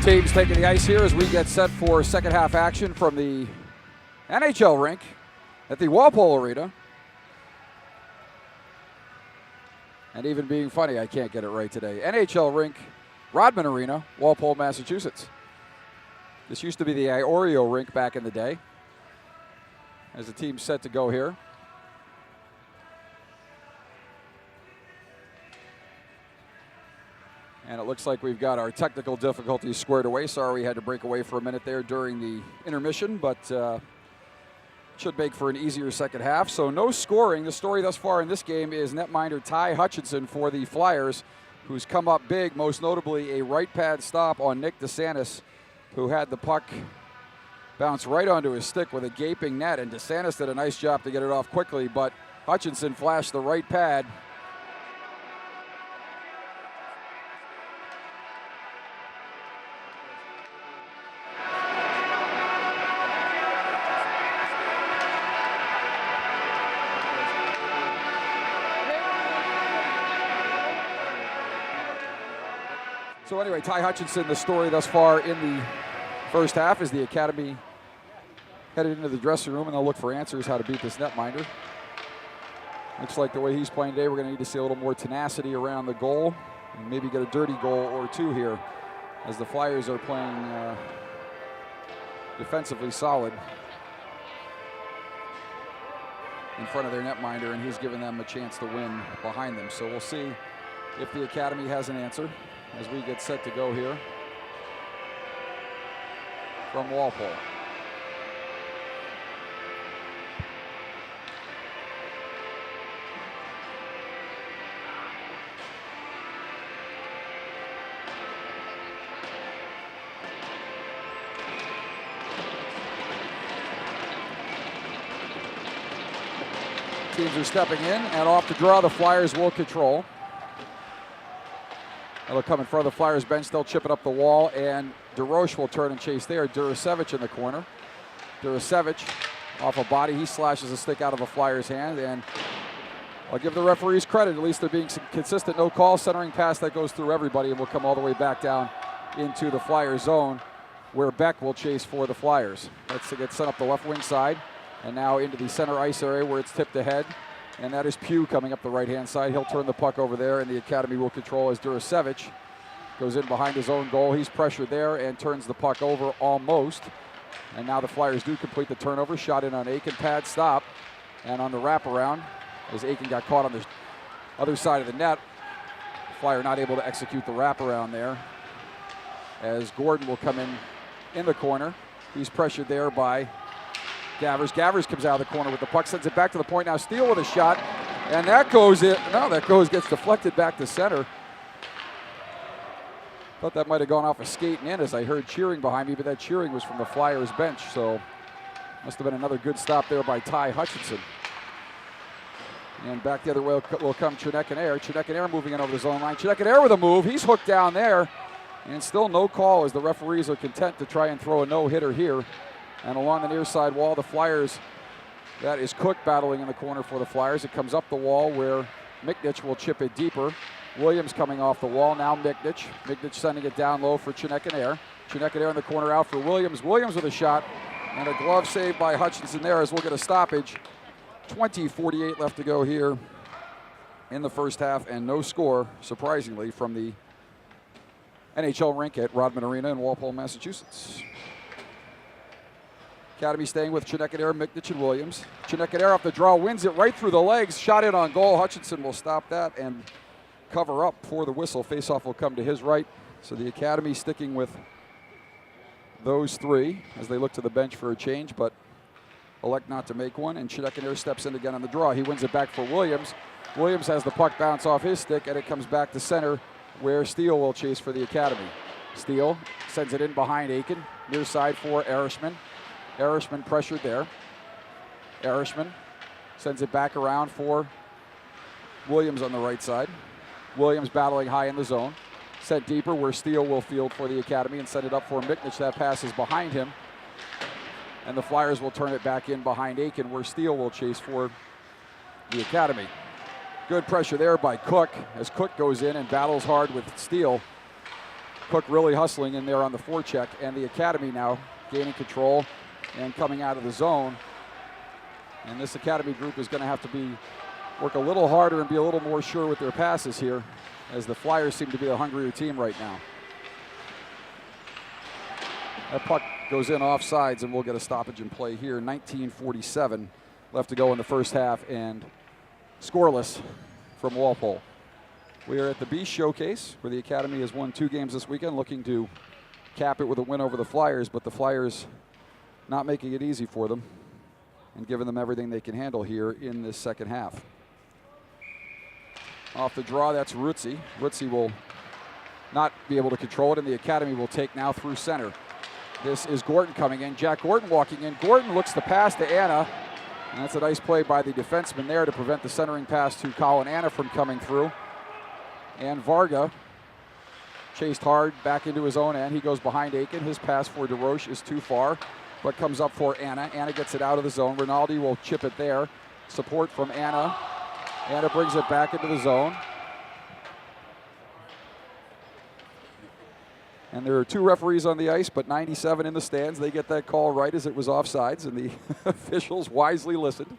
S1: teams taking the ice here as we get set for second half action from the NHL rink at the Walpole Arena. And even being funny, I can't get it right today. NHL rink, Rodman Arena, Walpole, Massachusetts. This used to be the Iorio rink back in the day. As the team's set to go here. And it looks like we've got our technical difficulties squared away. Sorry we had to break away for a minute there during the intermission, but should make for an easier second half. So no scoring. The story thus far in this game is netminder Ty Hutchinson for the Flyers, who's come up big, most notably a right pad stop on Nick DeSantis, who had the puck bounce right onto his stick with a gaping net, and DeSantis did a nice job to get it off quickly, but Hutchinson flashed the right pad. So anyway, Ty Hutchinson, the story thus far in the first half is the Academy headed into the dressing room, and they'll look for answers how to beat this netminder. Looks like the way he's playing today, we're going to need to see a little more tenacity around the goal and maybe get a dirty goal or two here as the Flyers are playing defensively solid in front of their netminder, and he's giving them a chance to win behind them. So we'll see if the Academy has an answer as we get set to go here from Walpole. Teams are stepping in, and off the draw, the Flyers will control. They'll come in front of the Flyers bench. They'll chip it up the wall, and DeRoche will turn and chase there. Durasevich in the corner. Durasevich off a body. He slashes a stick out of a Flyers hand, and I'll give the referees credit. At least they're being consistent. No call. Centering pass that goes through everybody and will come all the way back down into the Flyers zone, where Beck will chase for the Flyers. That's to get sent up the left wing side, and now into the center ice area where it's tipped ahead. And that is Pugh coming up the right-hand side. He'll turn the puck over there, and the Academy will control as Durasevich goes in behind his own goal. He's pressured there and turns the puck over almost. And now the Flyers do complete the turnover. Shot in on Aitken, pad stop. And on the wraparound, as Aitken got caught on the other side of the net, Flyer not able to execute the wraparound there. As Gordon will come in the corner. He's pressured there by Gavers. Gavers comes out of the corner with the puck, sends it back to the point. Now Steele with a shot, and that goes in. No, that gets deflected back to center. Thought that might have gone off a skate and in as I heard cheering behind me, but that cheering was from the Flyers bench, so must have been another good stop there by Ty Hutchinson. And back the other way will come Chernekanair. Chernekanair moving in over the zone line. Chernekanair with a move. He's hooked down there, and still no call as the referees are content to try and throw a no-hitter here. And along the near side wall, the Flyers, that is Cook battling in the corner for the Flyers. It comes up the wall where Miknich will chip it deeper. Williams coming off the wall, now Miknich. Miknich sending it down low for Chernekanair. Chernekanair in the corner out for Williams. Williams with a shot, and a glove save by Hutchinson there as we'll get a stoppage. 20:48 left to go here in the first half, and no score, surprisingly, from the NHL rink at Rodman Arena in Walpole, Massachusetts. Academy staying with Chernekanair, Miknich, and Williams. Chernekanair off the draw, wins it right through the legs. Shot in on goal. Hutchinson will stop that and cover up for the whistle. Faceoff will come to his right. So the Academy sticking with those three as they look to the bench for a change, but elect not to make one. And Chernekanair steps in again on the draw. He wins it back for Williams. Williams has the puck bounce off his stick, and it comes back to center where Steele will chase for the Academy. Steele sends it in behind Aitken. Near side for Erishman. Erishman pressured there. Erishman sends it back around for Williams on the right side. Williams battling high in the zone. Sent deeper where Steele will field for the Academy and send it up for Miknich. That pass is behind him. And the Flyers will turn it back in behind Aitken where Steele will chase for the Academy. Good pressure there by Cook as Cook goes in and battles hard with Steele. Cook really hustling in there on the forecheck, and the Academy now gaining control and coming out of the zone. And this Academy group is going to have to work a little harder and be a little more sure with their passes here, as the Flyers seem to be a hungrier team right now. That puck goes in offsides, and we'll get a stoppage in play here. 19:47 left to go in the first half, and scoreless from Walpole. We are at the Beast Showcase, where the Academy has won 2 games this weekend, looking to cap it with a win over the Flyers, but the Flyers not making it easy for them and giving them everything they can handle here in this second half. Off the draw, that's Rutzi. Rutzi will not be able to control it, and the Academy will take now through center. This is Gordon coming in. Jack Gordon walking in. Gordon looks to pass to Anna, and that's a nice play by the defenseman there to prevent the centering pass to Colin Anna from coming through. And Varga chased hard back into his own end. He goes behind Aitken. His pass for DeRoche is too far, but comes up for Anna. Anna gets it out of the zone. Rinaldi will chip it there. Support from Anna. Anna brings it back into the zone. And there are 2 referees on the ice, but 97 in the stands. They get that call right as it was offsides, and the officials wisely listened.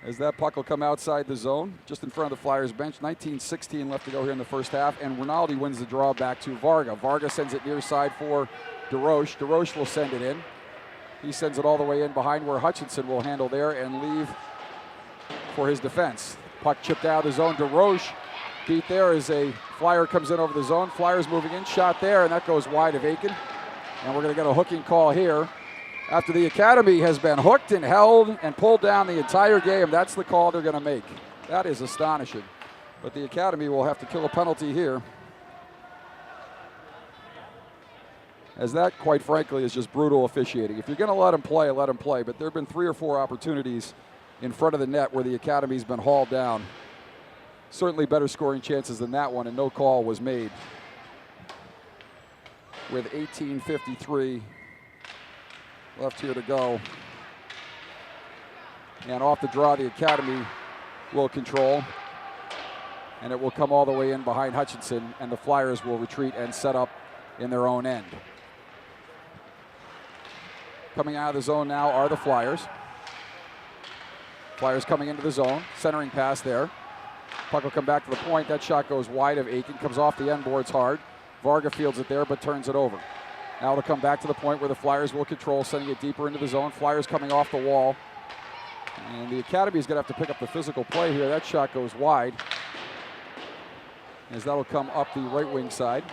S1: As that puck will come outside the zone, just in front of the Flyers bench. 19:16 left to go here in the first half, and Rinaldi wins the draw back to Varga. Varga sends it near side for DeRoche. DeRoche will send it in. He sends it all the way in behind where Hutchinson will handle there and leave for his defense. Puck chipped out of the zone. DeRoche beat there as a Flyer comes in over the zone. Flyers moving in, shot there, and that goes wide of Aitken. And we're going to get a hooking call here. After the Academy has been hooked and held and pulled down the entire game, that's the call they're going to make. That is astonishing. But the Academy will have to kill a penalty here, as that, quite frankly, is just brutal officiating. If you're going to let them play, let them play. But there have been 3 or 4 opportunities in front of the net where the Academy's been hauled down. Certainly better scoring chances than that one, and no call was made. With 18:53 left here to go. And off the draw, the Academy will control. And it will come all the way in behind Hutchinson, and the Flyers will retreat and set up in their own end. Coming out of the zone now are the Flyers. Flyers coming into the zone, centering pass there. Puck will come back to the point. That shot goes wide of Aitken, comes off the end boards hard. Varga fields it there, but turns it over. Now it'll come back to the point where the Flyers will control, sending it deeper into the zone. Flyers coming off the wall. And the Academy is going to have to pick up the physical play here. That shot goes wide, as that'll come up the right wing side.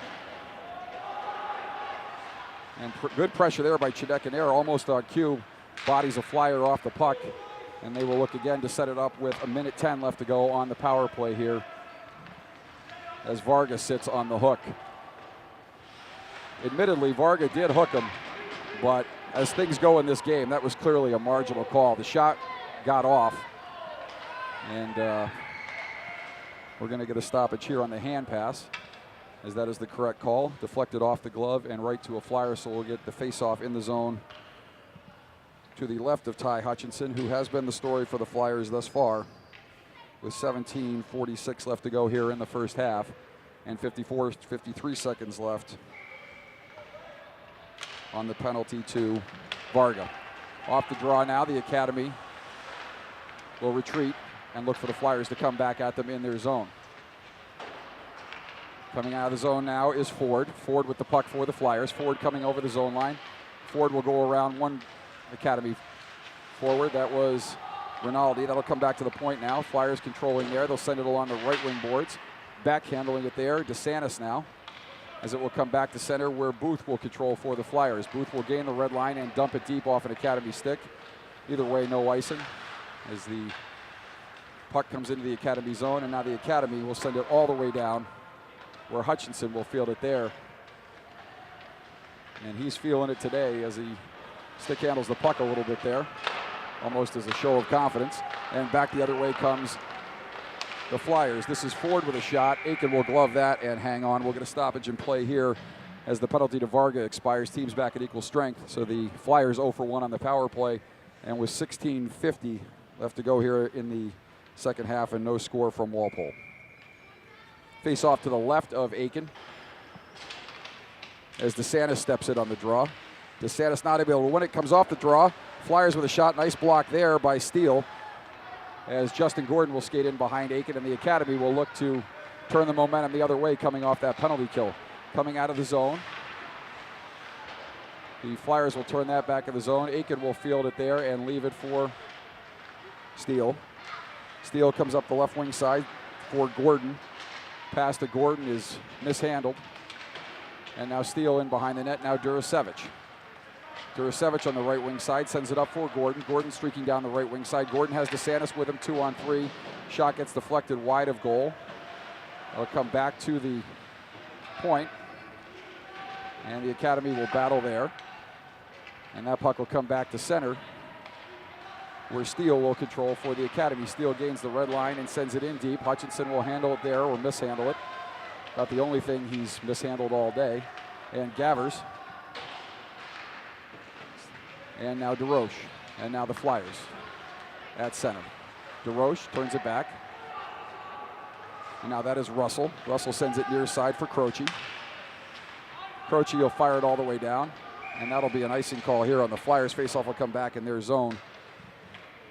S1: And good pressure there by Chidek and Air, almost on cue. Bodies a Flyer off the puck. And they will look again to set it up with 1:10 left to go on the power play here, as Varga sits on the hook. Admittedly, Varga did hook him, but as things go in this game, that was clearly a marginal call. The shot got off, and we're going to get a stoppage here on the hand pass, as that is the correct call. Deflected off the glove and right to a Flyer, so we'll get the face-off in the zone to the left of Ty Hutchinson, who has been the story for the Flyers thus far, with 17:46 left to go here in the first half, and 53 seconds left on the penalty to Varga. Off the draw now, the Academy will retreat and look for the Flyers to come back at them in their zone. Coming out of the zone now is Ford. Ford with the puck for the Flyers. Ford coming over the zone line. Ford will go around one Academy forward. That was Rinaldi. That'll come back to the point now. Flyers controlling there. They'll send it along the right wing boards. Backhandling it there. DeSantis now, as it will come back to center, where Booth will control for the Flyers. Booth will gain the red line and dump it deep off an Academy stick. Either way, no icing, as the puck comes into the Academy zone, and now the Academy will send it all the way down, where Hutchinson will field it there. And he's feeling it today as he stick handles the puck a little bit there, almost as a show of confidence. And back the other way comes the Flyers. This is Ford with a shot. Aitken will glove that and hang on. We'll get a stoppage in play here as the penalty to Varga expires. Teams back at equal strength. So the Flyers 0 for 1 on the power play, and with 16:50 left to go here in the second half, and no score from Walpole. Face off to the left of Aitken. as DeSantis steps in on the draw. DeSantis not able to win it, comes off the draw. Flyers with a shot, nice block there by Steele, as Justin Gordon will skate in behind Aitken, and the Academy will look to turn the momentum the other way coming off that penalty kill. Coming out of the zone. The Flyers will turn that back in the zone. Aitken will field it there and leave it for Steele. Steele comes up the left wing side for Gordon. Pass to Gordon is mishandled. And now Steele in behind the net, now Durasevich. Durasevich on the right wing side sends it up for Gordon. Gordon streaking down the right wing side. Gordon has DeSantis with him, 2-on-3. Shot gets deflected wide of goal. It'll come back to the point. And the Academy will battle there. And that puck will come back to center, where Steele will control for the Academy. Steele gains the red line and sends it in deep. Hutchinson will handle it there or mishandle it. About the only thing he's mishandled all day. And Gavers. And now DeRoche. And now the Flyers at center. DeRoche turns it back. And now that is Russell. Russell sends it near side for Croce. Croce will fire it all the way down. And that'll be an icing call here on the Flyers. Faceoff will come back in their zone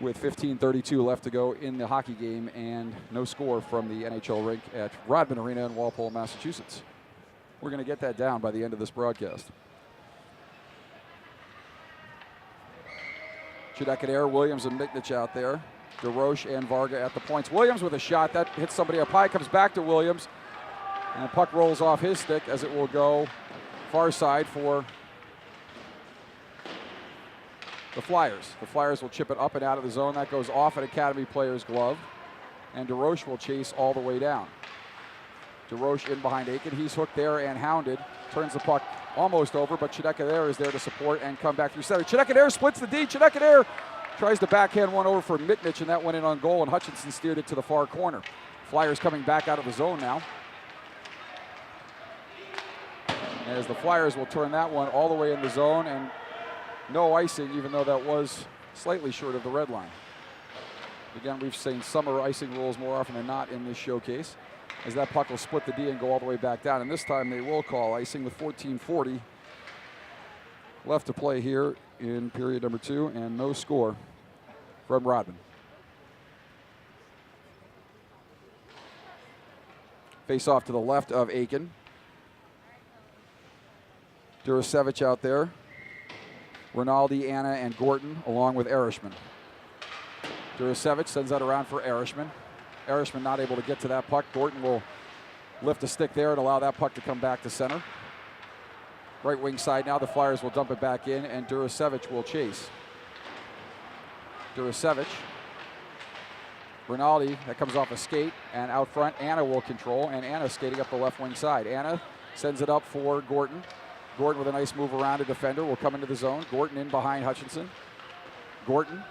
S1: with 15:32 left to go in the hockey game, and no score from the NHL rink at Rodman Arena in Walpole, Massachusetts. We're going to get that down by the end of this broadcast. Chudekadair, Williams, and Miknich out there. DeRoche and Varga at the points. Williams with a shot that hits somebody up high, comes back to Williams, and the puck rolls off his stick as it will go far side for the Flyers. The Flyers will chip it up and out of the zone. That goes off an Academy player's glove. And DeRoche will chase all the way down. DeRoche in behind Aitken. He's hooked there and hounded. Turns the puck almost over, but Chudekadair is there to support and come back through center. Chudekadair splits the D. Chudekadair tries to backhand one over for Miknich, and that went in on goal, and Hutchinson steered it to the far corner. Flyers coming back out of the zone now. As the Flyers will turn that one all the way in the zone, and no icing, even though that was slightly short of the red line. Again, we've seen summer icing rules more often than not in this showcase, as that puck will split the D and go all the way back down. And this time they will call icing with 14:40 left to play here in period number 2, and no score from Rodman. Face off to the left of Aitken. Durasevich out there. Rinaldi, Anna, and Gorton, along with Erishman. Durasevich sends that around for Erishman. Erishman not able to get to that puck. Gorton will lift a stick there and allow that puck to come back to center. Right wing side now, the Flyers will dump it back in, and Durasevich will chase. Durasevich. Rinaldi, that comes off a skate, and out front, Anna will control, and Anna skating up the left wing side. Anna sends it up for Gorton. Gordon with a nice move around a defender will come into the zone. Gorton in behind Hutchinson. Gorton,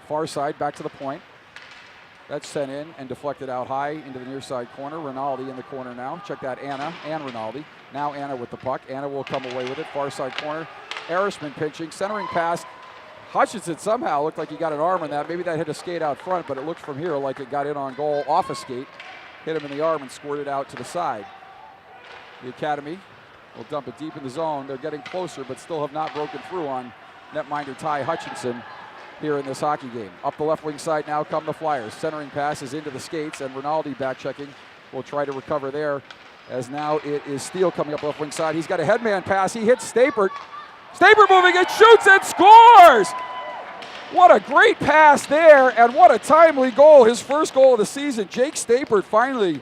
S1: far side, back to the point. That's sent in and deflected out high into the near side corner. Rinaldi in the corner now. Check that, Anna and Rinaldi. Now Anna with the puck. Anna will come away with it, far side corner. Erishman pinching, centering pass. Hutchinson somehow looked like he got an arm on that. Maybe that hit a skate out front, but it looked from here like it got in on goal off a skate. Hit him in the arm and squirted out to the side. The Academy will dump it deep in the zone. They're getting closer, but still have not broken through on netminder Ty Hutchinson here in this hockey game. Up the left wing side now come the Flyers. Centering pass is into the skates, and Rinaldi back checking will try to recover there, as now it is Steele coming up left wing side. He's got a headman pass. He hits Stapert. Stapert moving it, shoots and scores! What a great pass there, and what a timely goal. His first goal of the season. Jake Stapert finally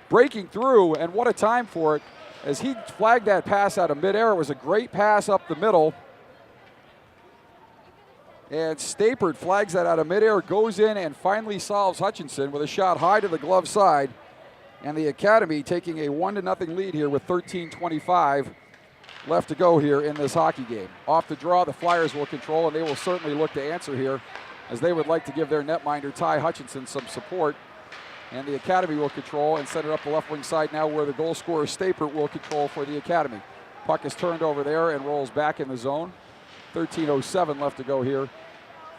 S1: breaking through, and what a time for it, as he flagged that pass out of midair. It was a great pass up the middle. And Stapert flags that out of midair, goes in and finally solves Hutchinson with a shot high to the glove side. And the Academy taking a 1-0 lead here with 13:25 left to go here in this hockey game. Off the draw, the Flyers will control, and they will certainly look to answer here, as they would like to give their netminder Ty Hutchinson some support. And the Academy will control and send it up the left wing side now, where the goal scorer Stapert will control for the Academy. Puck is turned over there and rolls back in the zone. 13:07 left to go here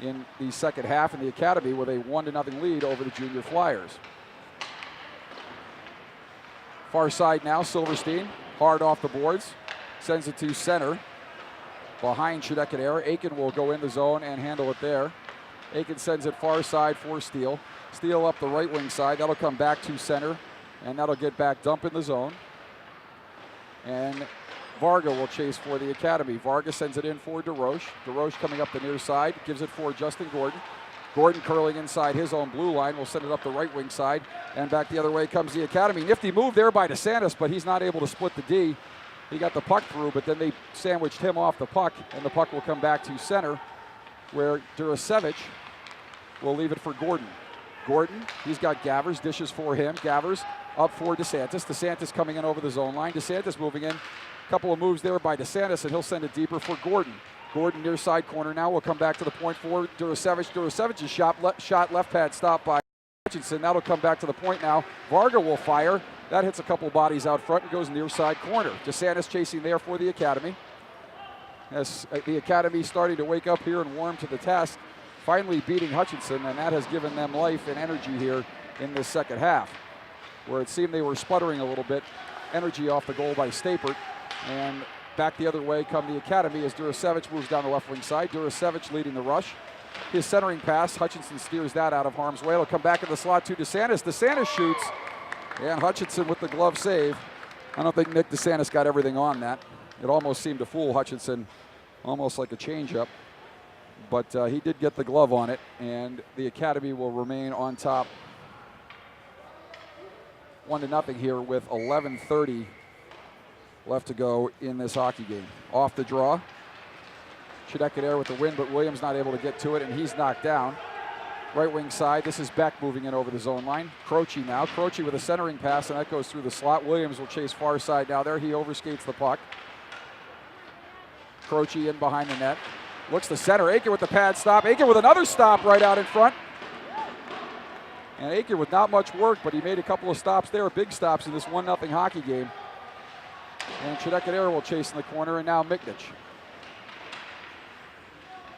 S1: in the second half, and the Academy with a 1-0 lead over the Junior Flyers. Far side now, Silverstein Hard off the boards. Sends it to center. Behind Shutout. Aitken will go in the zone and handle it there. Aitken sends it far side for Steele. Steele up the right wing side. That'll come back to center. And that'll get back, dump in the zone. And Varga will chase for the Academy. Varga sends it in for DeRoche. DeRoche coming up the near side. Gives it for Justin Gordon. Gordon curling inside his own blue line. Will send it up the right wing side. And back the other way comes the Academy. Nifty move there by DeSantis, but he's not able to split the D. He got the puck through, but then they sandwiched him off the puck, and the puck will come back to center, where Durasevich will leave it for Gordon. Gordon, he's got Gavers, dishes for him. Gavers up for DeSantis. DeSantis coming in over the zone line. DeSantis moving in. A couple of moves there by DeSantis, and he'll send it deeper for Gordon. Gordon near side corner now. Will come back to the point for Durasevich. Durasevich's shot left pad stop by Hutchinson. That'll come back to the point now. Varga will fire. That hits a couple bodies out front and goes near side corner. DeSantis chasing there for the Academy. As the Academy starting to wake up here and warm to the task, finally beating Hutchinson, and that has given them life and energy here in this second half, where it seemed they were sputtering a little bit. Energy off the goal by Stapert, and back the other way come the Academy as Durasevich moves down the left wing side. Durasevich leading the rush. His centering pass, Hutchinson steers that out of harm's way. It'll come back in the slot to DeSantis. DeSantis shoots. And Hutchinson with the glove save. I don't think Nick DeSantis got everything on that. It almost seemed to fool Hutchinson, almost like a changeup. But he did get the glove on it, and the Academy will remain on top 1-0 here with 11:30 left to go in this hockey game. Off the draw. Shutout with the win, but Williams not able to get to it, and he's knocked down. Right wing side, this is Beck moving in over the zone line. Croce now. Croce with a centering pass, and that goes through the slot. Williams will chase far side now there. He overskates the puck. Croce in behind the net. Looks to center. Aitken with the pad stop. Aitken with another stop right out in front. And Aitken with not much work, but he made a couple of stops there, big stops in this 1-0 hockey game. And Shutout will chase in the corner, and now Miknich.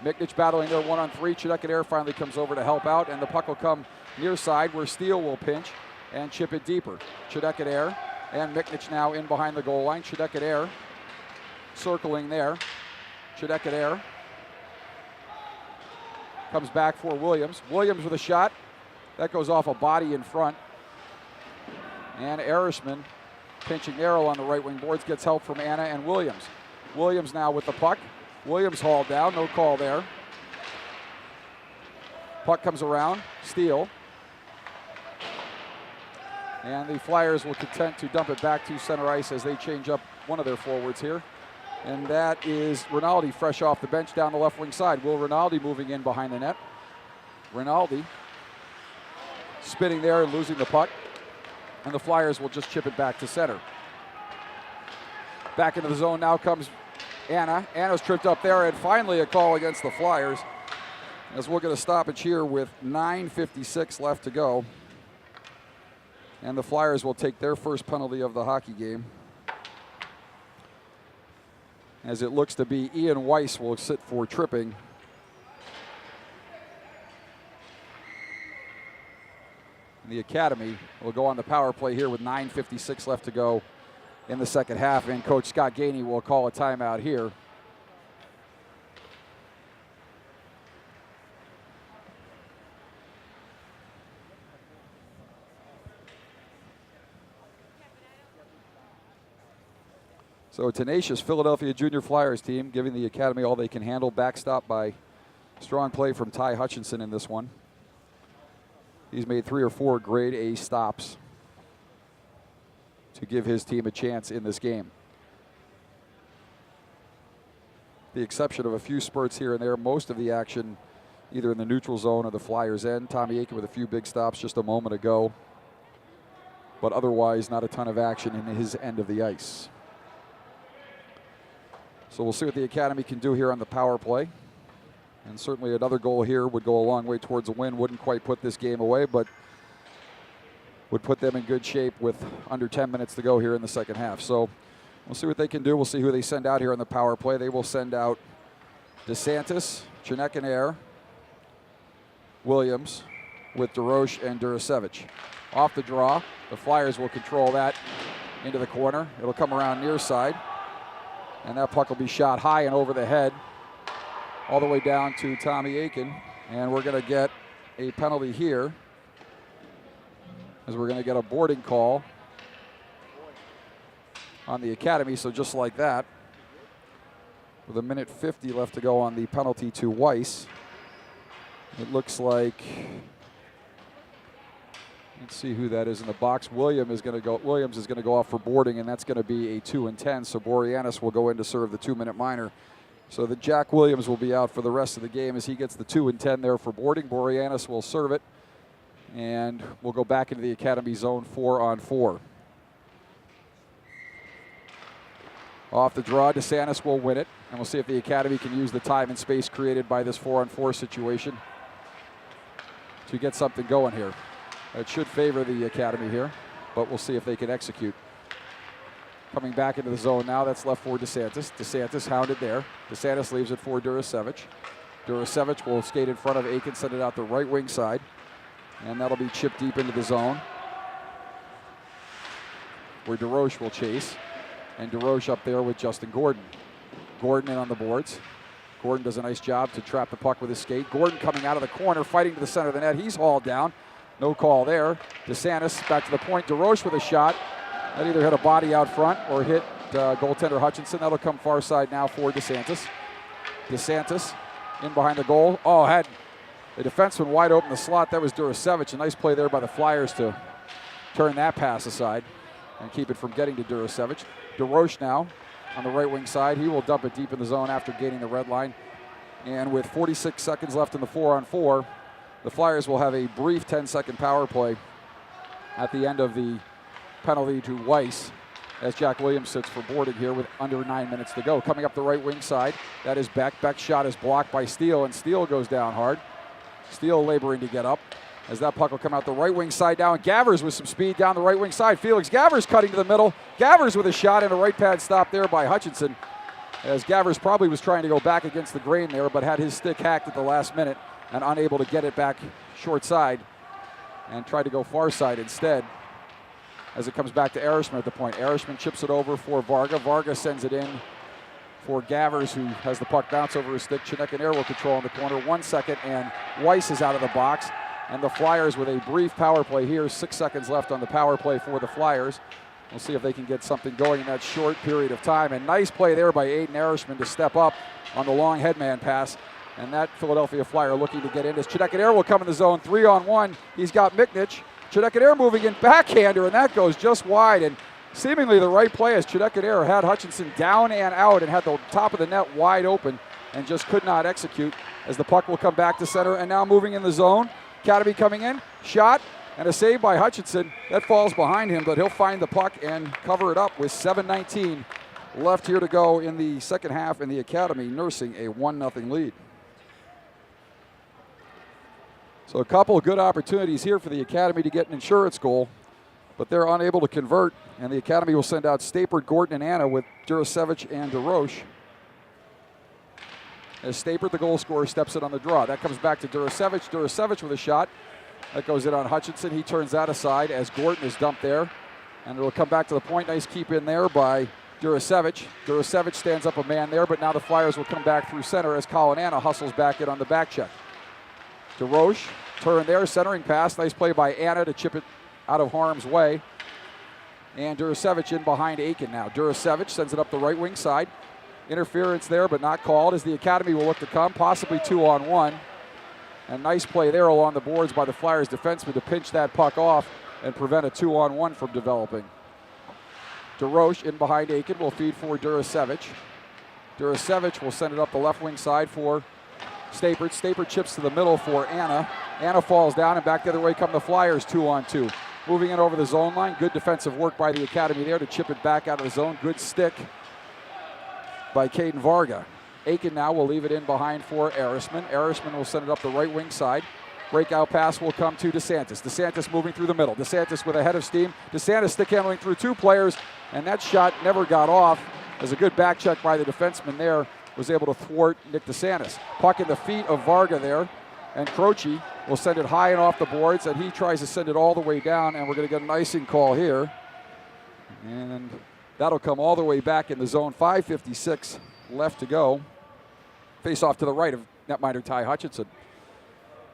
S1: Miknich battling there 1-on-3. Shutout finally comes over to help out, and the puck will come near side where Steele will pinch and chip it deeper. Shutout and Miknich now in behind the goal line. Shutout circling there. Shutout comes back for Williams. Williams with a shot. That goes off a body in front. And Erishman pinching narrow on the right wing boards, gets help from Anna and Williams. Williams now with the puck. Williams hauled down, no call there. Puck comes around, Steele. And the Flyers will content to dump it back to center ice as they change up one of their forwards here. And that is Rinaldi fresh off the bench down the left wing side. Will Rinaldi moving in behind the net. Rinaldi spinning there and losing the puck. And the Flyers will just chip it back to center. Back into the zone now comes Anna. Anna's tripped up there, and finally a call against the Flyers, as we'll get a stoppage here with 9:56 left to go. And the Flyers will take their first penalty of the hockey game, as it looks to be Ian Weiss will sit for tripping. And the Academy will go on the power play here with 9:56 left to go in the second half, and Coach Scott Gainey will call a timeout here. So a tenacious Philadelphia Junior Flyers team giving the Academy all they can handle, backstop by strong play from Ty Hutchinson in this one. He's made 3 or 4 grade A stops to give his team a chance in this game. The exception of a few spurts here and there, most of the action either in the neutral zone or the Flyers' end. Tommy Aitken with a few big stops just a moment ago, but otherwise not a ton of action in his end of the ice. So we'll see what the Academy can do here on the power play. And certainly another goal here would go a long way towards a win. Wouldn't quite put this game away, but would put them in good shape with under 10 minutes to go here in the second half. So we'll see what they can do. We'll see who they send out here on the power play. They will send out DeSantis, Chinekanair, Williams with DeRoche and Durasevich. Off the draw, the Flyers will control that. into the corner. It'll come around near side, and that puck will be shot high and over the head all the way down to Tommy Aitken, and we're going to get a penalty here as we're going to get a boarding call on the Academy. So just like that, with a minute 50 left to go on the penalty to Weiss, it looks like, let's see who that is in the box. Williams is going to go off for boarding, and that's going to be a 2 and 10. So Boreanaz will go in to serve the 2-minute minor. So the Jack Williams will be out for the rest of the game as he gets the 2 and 10 there for boarding. Boreanaz will serve it, and we'll go back into the Academy zone 4-on-4. Off the draw, DeSantis will win it, and we'll see if the Academy can use the time and space created by this 4-on-4 situation to get something going here. It should favor the Academy here, but we'll see if they can execute. Coming back into the zone now, that's left for DeSantis. DeSantis hounded there. DeSantis leaves it for Durasevich. Durasevich will skate in front of Aitken, send it out the right wing side, and that'll be chipped deep into the zone, where DeRoche will chase. And DeRoche up there with Justin Gordon. Gordon in on the boards. Gordon does a nice job to trap the puck with his skate. Gordon coming out of the corner, fighting to the center of the net. He's hauled down. No call there. DeSantis back to the point. DeRoche with a shot. That either hit a body out front or hit goaltender Hutchinson. That'll come far side now for DeSantis. DeSantis in behind the goal. Oh, had the defenseman wide open the slot. That was Durasevich. A nice play there by the Flyers to turn that pass aside and keep it from getting to Durasevich. DeRoche now on the right wing side. He will dump it deep in the zone after gaining the red line. And with 46 seconds left in the 4-on-4, the Flyers will have a brief 10-second power play at the end of the penalty to Weiss as Jack Williams sits for boarding here with under 9 minutes to go. Coming up the right wing side, that is Beck. Beck's shot is blocked by Steele, and Steele goes down hard. Steele laboring to get up as that puck will come out the right wing side now, and Gavers with some speed down the right wing side. Felix Gavers cutting to the middle. Gavers with a shot and a right pad stop there by Hutchinson, as Gavers probably was trying to go back against the grain there, but had his stick hacked at the last minute and unable to get it back short side and tried to go far side instead as it comes back to Erishman at the point. Erishman chips it over for Varga. Varga sends it in for Gavers, who has the puck bounce over his stick. Chinook and Air will control in the corner. 1 second, and Weiss is out of the box. And the Flyers with a brief power play here. 6 seconds left on the power play for the Flyers. We'll see if they can get something going in that short period of time. And nice play there by Aiden Erishman to step up on the long headman pass. And that Philadelphia Flyer looking to get in as Chinook will come in the zone 3-on-1. He's got Miknich. Chinook moving in backhander, and that goes just wide. And seemingly the right play as Chinook had Hutchinson down and out and had the top of the net wide open and just could not execute as the puck will come back to center. And now moving in the zone. Academy coming in, shot, and a save by Hutchinson. That falls behind him, but he'll find the puck and cover it up with 7:19 left here to go in the second half, and the Academy nursing a 1-0 lead. So a couple of good opportunities here for the Academy to get an insurance goal, but they're unable to convert, and the Academy will send out Stapert, Gordon, and Anna with Durasevich and DeRoche. As Stapert, the goal scorer, steps in on the draw. That comes back to Durasevich. Durasevich with a shot. That goes in on Hutchinson. He turns that aside as Gordon is dumped there. And it'll come back to the point. Nice keep in there by Durasevich. Durasevich stands up a man there, but now the Flyers will come back through center as Colin Anna hustles back in on the back check. DeRoche, turn there, centering pass. Nice play by Anna to chip it out of harm's way. And Durasevich in behind Aitken now. Durasevich sends it up the right wing side. Interference there, but not called, as the Academy will look to come, possibly 2-on-1. And nice play there along the boards by the Flyers defenseman to pinch that puck off and prevent a 2-on-1 from developing. DeRoche in behind Aitken will feed for Durasevich. Durasevich will send it up the left wing side for Stapert. Stapert chips to the middle for Anna. Anna falls down, and back the other way come the Flyers 2-on-2. Moving in over the zone line. Good defensive work by the Academy there to chip it back out of the zone. Good stick by Caden Varga. Aitken now will leave it in behind for Erishman. Erishman will send it up the right wing side. Breakout pass will come to DeSantis. DeSantis moving through the middle. DeSantis with a head of steam. DeSantis stick handling through two players, and that shot never got off as a good back check by the defenseman there was able to thwart Nick DeSantis. Puck in the feet of Varga there, and Croce will send it high and off the boards, and he tries to send it all the way down, and we're going to get an icing call here And that'll come all the way back in the zone. 5:56 left to go. Face off to the right of netminder Ty Hutchinson.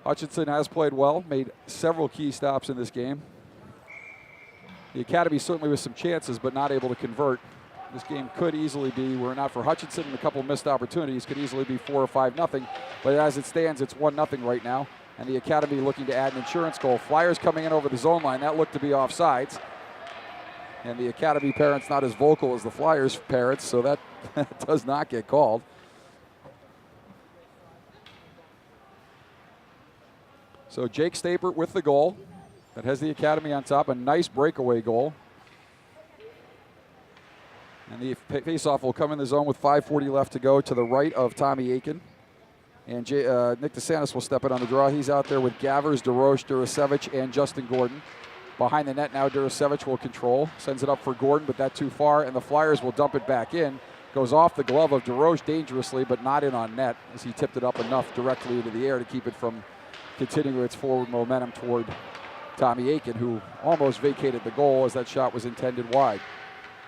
S1: Hutchinson has played well, made several key stops in this game. The Academy certainly with some chances, but not able to convert. This game could easily be, were it not for Hutchinson and a couple of missed opportunities, could easily be 4 or 5-0. But as it stands, it's 1-0 right now. And the Academy looking to add an insurance goal. Flyers coming in over the zone line. That looked to be offsides. And the Academy parents not as vocal as the Flyers parents, so that does not get called. So Jake Stapert with the goal. That has the Academy on top. A nice breakaway goal. And the faceoff will come in the zone with 5:40 left to go to the right of Tommy Aitken. And Nick DeSantis will step in on the draw. He's out there with Gavers, DeRoche, Durasevich, and Justin Gordon. Behind the net now, Durasevich will control. Sends it up for Gordon, but that too far. And the Flyers will dump it back in. Goes off the glove of DeRoche dangerously, but not in on net as he tipped it up enough directly into the air to keep it from continuing its forward momentum toward Tommy Aitken, who almost vacated the goal as that shot was intended wide,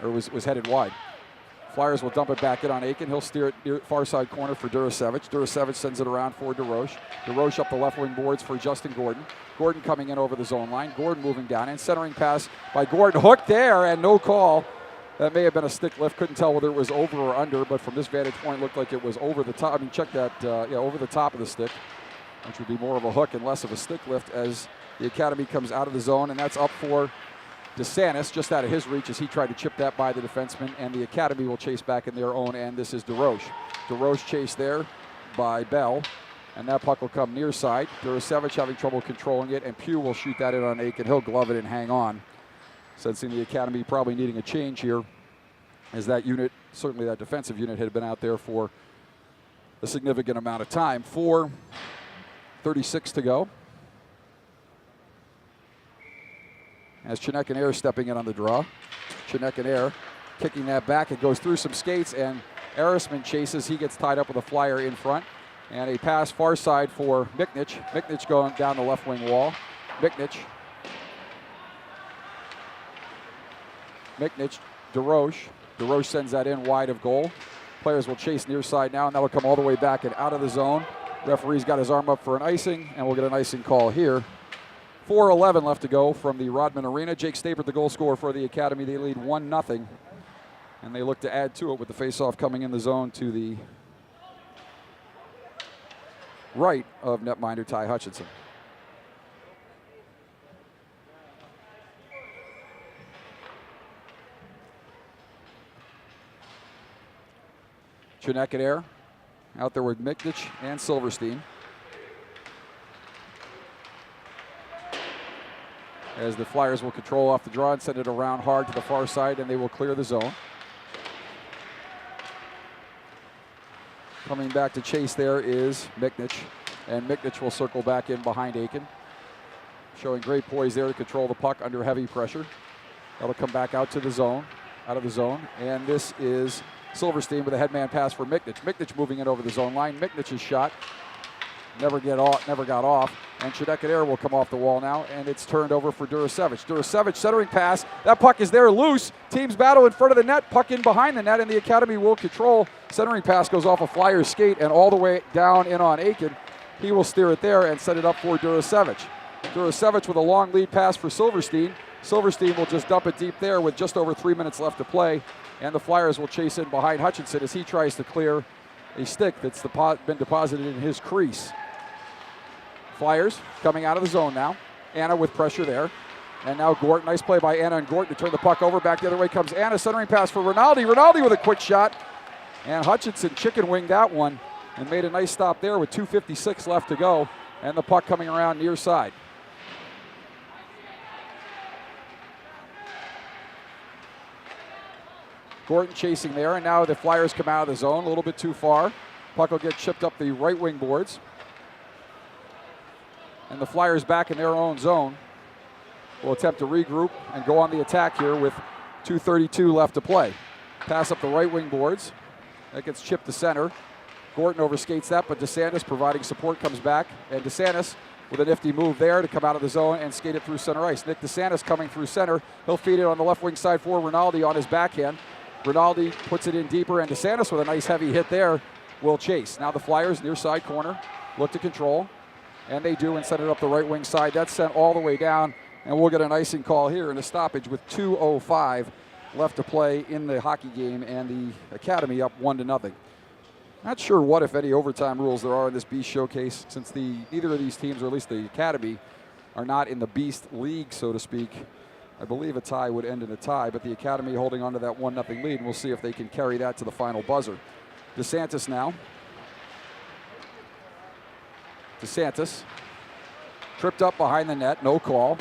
S1: or was headed wide. Flyers will dump it back in on Aitken. He'll steer it near far side corner for Durasevich. Durasevich sends it around for DeRoche. DeRoche up the left wing boards for Justin Gordon. Gordon coming in over the zone line. Gordon moving down in. Centering pass by Gordon. Hooked there and no call. That may have been a stick lift. Couldn't tell whether it was over or under, but from this vantage point, looked like it was over the top. I mean, check that, over the top of the stick, which would be more of a hook and less of a stick lift as the Academy comes out of the zone, and that's up for DeSantis, just out of his reach as he tried to chip that by the defenseman, and the Academy will chase back in their own end. This is DeRoche. DeRoche chased there by Bell, and that puck will come near side. Durasevich having trouble controlling it, and Pugh will shoot that in on Aitken. He'll glove it and hang on. Sensing the Academy probably needing a change here, as that unit, certainly that defensive unit, had been out there for a significant amount of time. 4:36 to go. As Chinek and Air stepping in on the draw. Chinek and Air kicking that back. It goes through some skates, and Arisman chases. He gets tied up with a Flyer in front. And a pass far side for Miknich. Miknich going down the left wing wall. Miknich, DeRoche. DeRoche sends that in wide of goal. Players will chase near side now, and that will come all the way back and out of the zone. Referee's got his arm up for an icing, and we'll get an icing call here. 4:11 left to go from the Rodman Arena. Jake Stapert, the goal scorer for the Academy. They lead 1-0, and they look to add to it with the faceoff coming in the zone to the right of netminder Ty Hutchinson. Chinek and Air out there with Miknich and Silverstein. As the Flyers will control off the draw and send it around hard to the far side, and they will clear the zone. Coming back to chase there is Miknich, and Miknich will circle back in behind Aitken. Showing great poise there to control the puck under heavy pressure. That'll come back out to the zone, out of the zone, and this is Silverstein with a headman pass for Miknich. Miknich moving in over the zone line. Miknich's shot never got off. And Chinek and Air will come off the wall now, and it's turned over for Durasevich. Durasevich centering pass. That puck is there loose. Teams battle in front of the net. Puck in behind the net, and the Academy will control. Centering pass goes off a Flyer's skate and all the way down in on Aitken. He will steer it there and set it up for Durasevich. Durasevich with a long lead pass for Silverstein. Silverstein will just dump it deep there with just over 3 minutes left to play. And the Flyers will chase in behind Hutchinson as he tries to clear a stick that's been deposited in his crease. Flyers coming out of the zone now. Anna with pressure there. And now Gort. Nice play by Anna and Gort to turn the puck over. Back the other way comes Anna. Centering pass for Rinaldi. Rinaldi with a quick shot. And Hutchinson chicken winged that one and made a nice stop there with 2:56 left to go. And the puck coming around near side. Gordon chasing there, and now the Flyers come out of the zone a little bit too far. Puck will get chipped up the right wing boards. And the Flyers back in their own zone will attempt to regroup and go on the attack here with 2:32 left to play. Pass up the right wing boards. That gets chipped to center. Gordon overskates that, but DeSantis providing support comes back. And DeSantis with a nifty move there to come out of the zone and skate it through center ice. Nick DeSantis coming through center. He'll feed it on the left wing side for Rinaldi on his backhand. Rinaldi puts it in deeper, and DeSantis with a nice heavy hit there will chase. Now the Flyers near side corner look to control, and they do, and send it up the right wing side. That's sent all the way down, and we'll get an icing call here in a stoppage with 2:05 left to play in the hockey game, and the Academy up 1-0. Not sure what, if any, overtime rules there are in this Beast Showcase, since neither of these teams, or at least the Academy, are not in the Beast League, so to speak. I believe a tie would end in a tie, but the Academy holding on to that 1-0 lead, and we'll see if they can carry that to the final buzzer. DeSantis now. DeSantis tripped up behind the net, no call.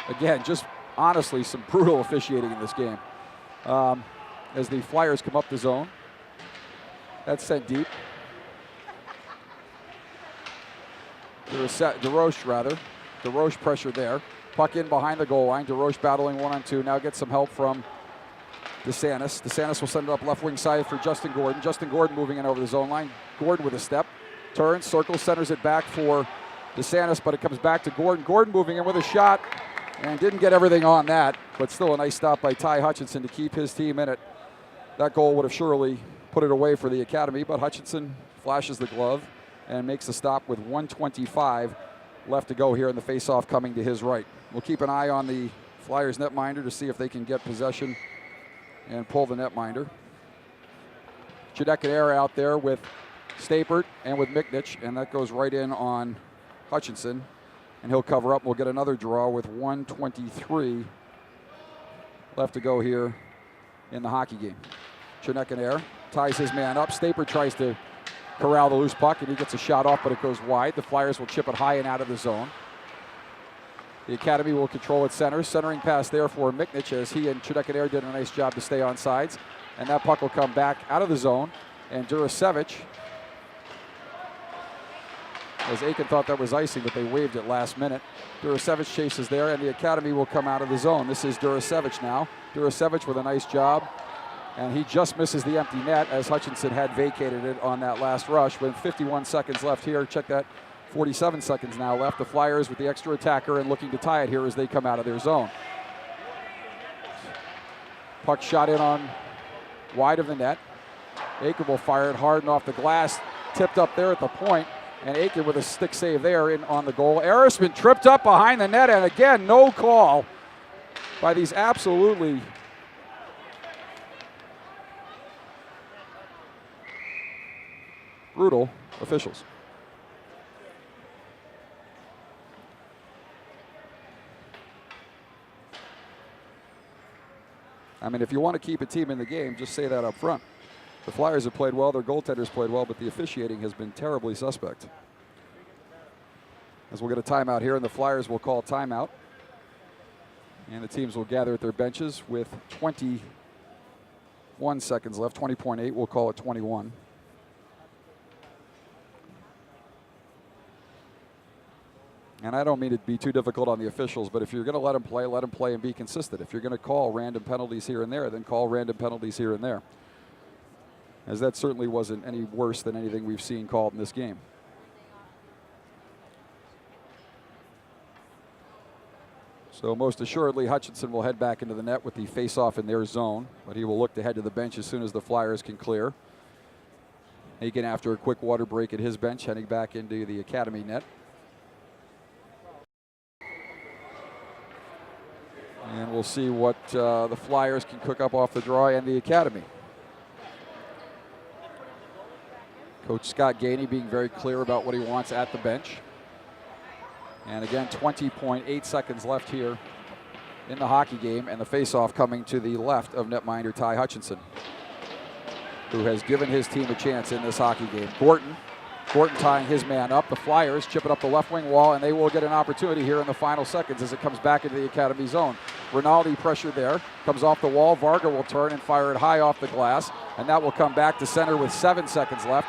S1: Again, just honestly some brutal officiating in this game. As the Flyers come up the zone. That's sent deep. DeRoche pressure there. Puck in behind the goal line. DeRoche battling 1-on-2. Now gets some help from DeSantis. DeSantis will send it up left wing side for Justin Gordon. Justin Gordon moving in over the zone line. Gordon with a step. Turns, circles, centers it back for DeSantis, but it comes back to Gordon. Gordon moving in with a shot and didn't get everything on that, but still a nice stop by Ty Hutchinson to keep his team in it. That goal would have surely put it away for the Academy, but Hutchinson flashes the glove and makes the stop with 1:25 left to go here in the faceoff coming to his right. We'll keep an eye on the Flyers netminder to see if they can get possession and pull the netminder. Chidekanair out there with Stapert and with Miknich, and that goes right in on Hutchinson, and he'll cover up. We'll get another draw with 1:23 left to go here in the hockey game. Chidekanair ties his man up. Stapert tries to corral the loose puck, and he gets a shot off, but it goes wide. The Flyers will chip it high and out of the zone. The Academy will control its center. Centering pass there for Miknich, as he and Chidekanair did a nice job to stay on sides. And that puck will come back out of the zone. And Durasevich, as Aitken thought that was icing, but they waved it last minute. Durasevich chases there, and the Academy will come out of the zone. This is Durasevich now. Durasevich with a nice job. And he just misses the empty net, as Hutchinson had vacated it on that last rush. With 51 seconds left here, check that, 47 seconds now left. The Flyers with the extra attacker and looking to tie it here as they come out of their zone. Puck shot in on wide of the net. Aitken will fire it hard and off the glass, tipped up there at the point, and Aitken with a stick save there in on the goal. Erisman tripped up behind the net, and again, no call by these absolutely brutal officials. I mean, if you want to keep a team in the game, just say that up front. The Flyers have played well, their goaltenders played well, but the officiating has been terribly suspect. As we'll get a timeout here, and the Flyers will call timeout. And the teams will gather at their benches with 21 seconds left. 20.8, we'll call it 21. And I don't mean to be too difficult on the officials, but if you're going to let them play and be consistent. If you're going to call random penalties here and there, then call random penalties here and there. As that certainly wasn't any worse than anything we've seen called in this game. So most assuredly, Hutchinson will head back into the net with the face-off in their zone, but he will look to head to the bench as soon as the Flyers can clear. Aitken, after a quick water break at his bench, heading back into the Academy net. And we'll see what the Flyers can cook up off the draw and the Academy. Coach Scott Gainey being very clear about what he wants at the bench. And again, 20.8 seconds left here in the hockey game, and the faceoff coming to the left of netminder Ty Hutchinson, who has given his team a chance in this hockey game. Gordon tying his man up. The Flyers chip it up the left wing wall, and they will get an opportunity here in the final seconds as it comes back into the Academy zone. Rinaldi pressure there, comes off the wall. Varga will turn and fire it high off the glass, and that will come back to center with 7 seconds left.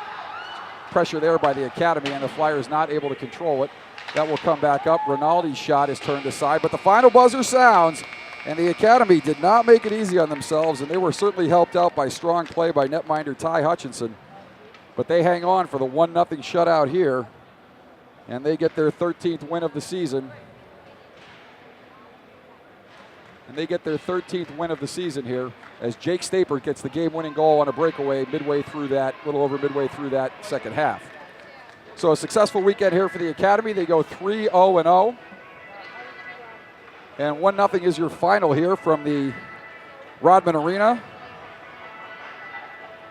S1: Pressure there by the Academy, and the Flyers not able to control it. That will come back up. Rinaldi's shot is turned aside, but the final buzzer sounds, and the Academy did not make it easy on themselves, and they were certainly helped out by strong play by netminder Ty Hutchinson. But they hang on for the 1-0 shutout here And they get their 13th win of the season. Here as Jake Stapert gets the game-winning goal on a breakaway little over midway through that second half. So a successful weekend here for the Academy. They go 3-0-0. And 1-0 is your final here from the Rodman Arena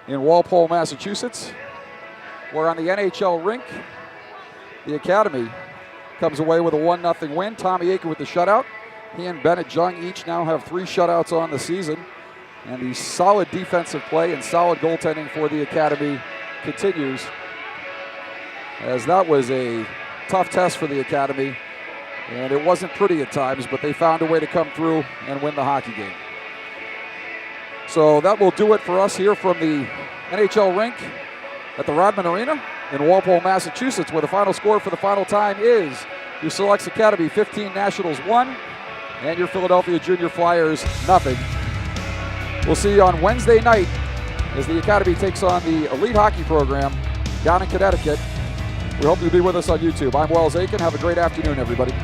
S1: in Walpole, Massachusetts. Where on the NHL rink, the Academy comes away with a 1-0 win. Tommy Aitken with the shutout. He and Bennett Jung each now have 3 shutouts on the season. And the solid defensive play and solid goaltending for the Academy continues, as that was a tough test for the Academy. And it wasn't pretty at times, but they found a way to come through and win the hockey game. So that will do it for us here from the NHL rink at the Rodman Arena in Walpole, Massachusetts, where the final score for the final time is your Selects Academy 15, Nationals 1, and your Philadelphia Junior Flyers 0. We'll see you on Wednesday night as the Academy takes on the Elite Hockey program down in Connecticut. We hope you'll be with us on YouTube. I'm Wells Aitken. Have a great afternoon, everybody.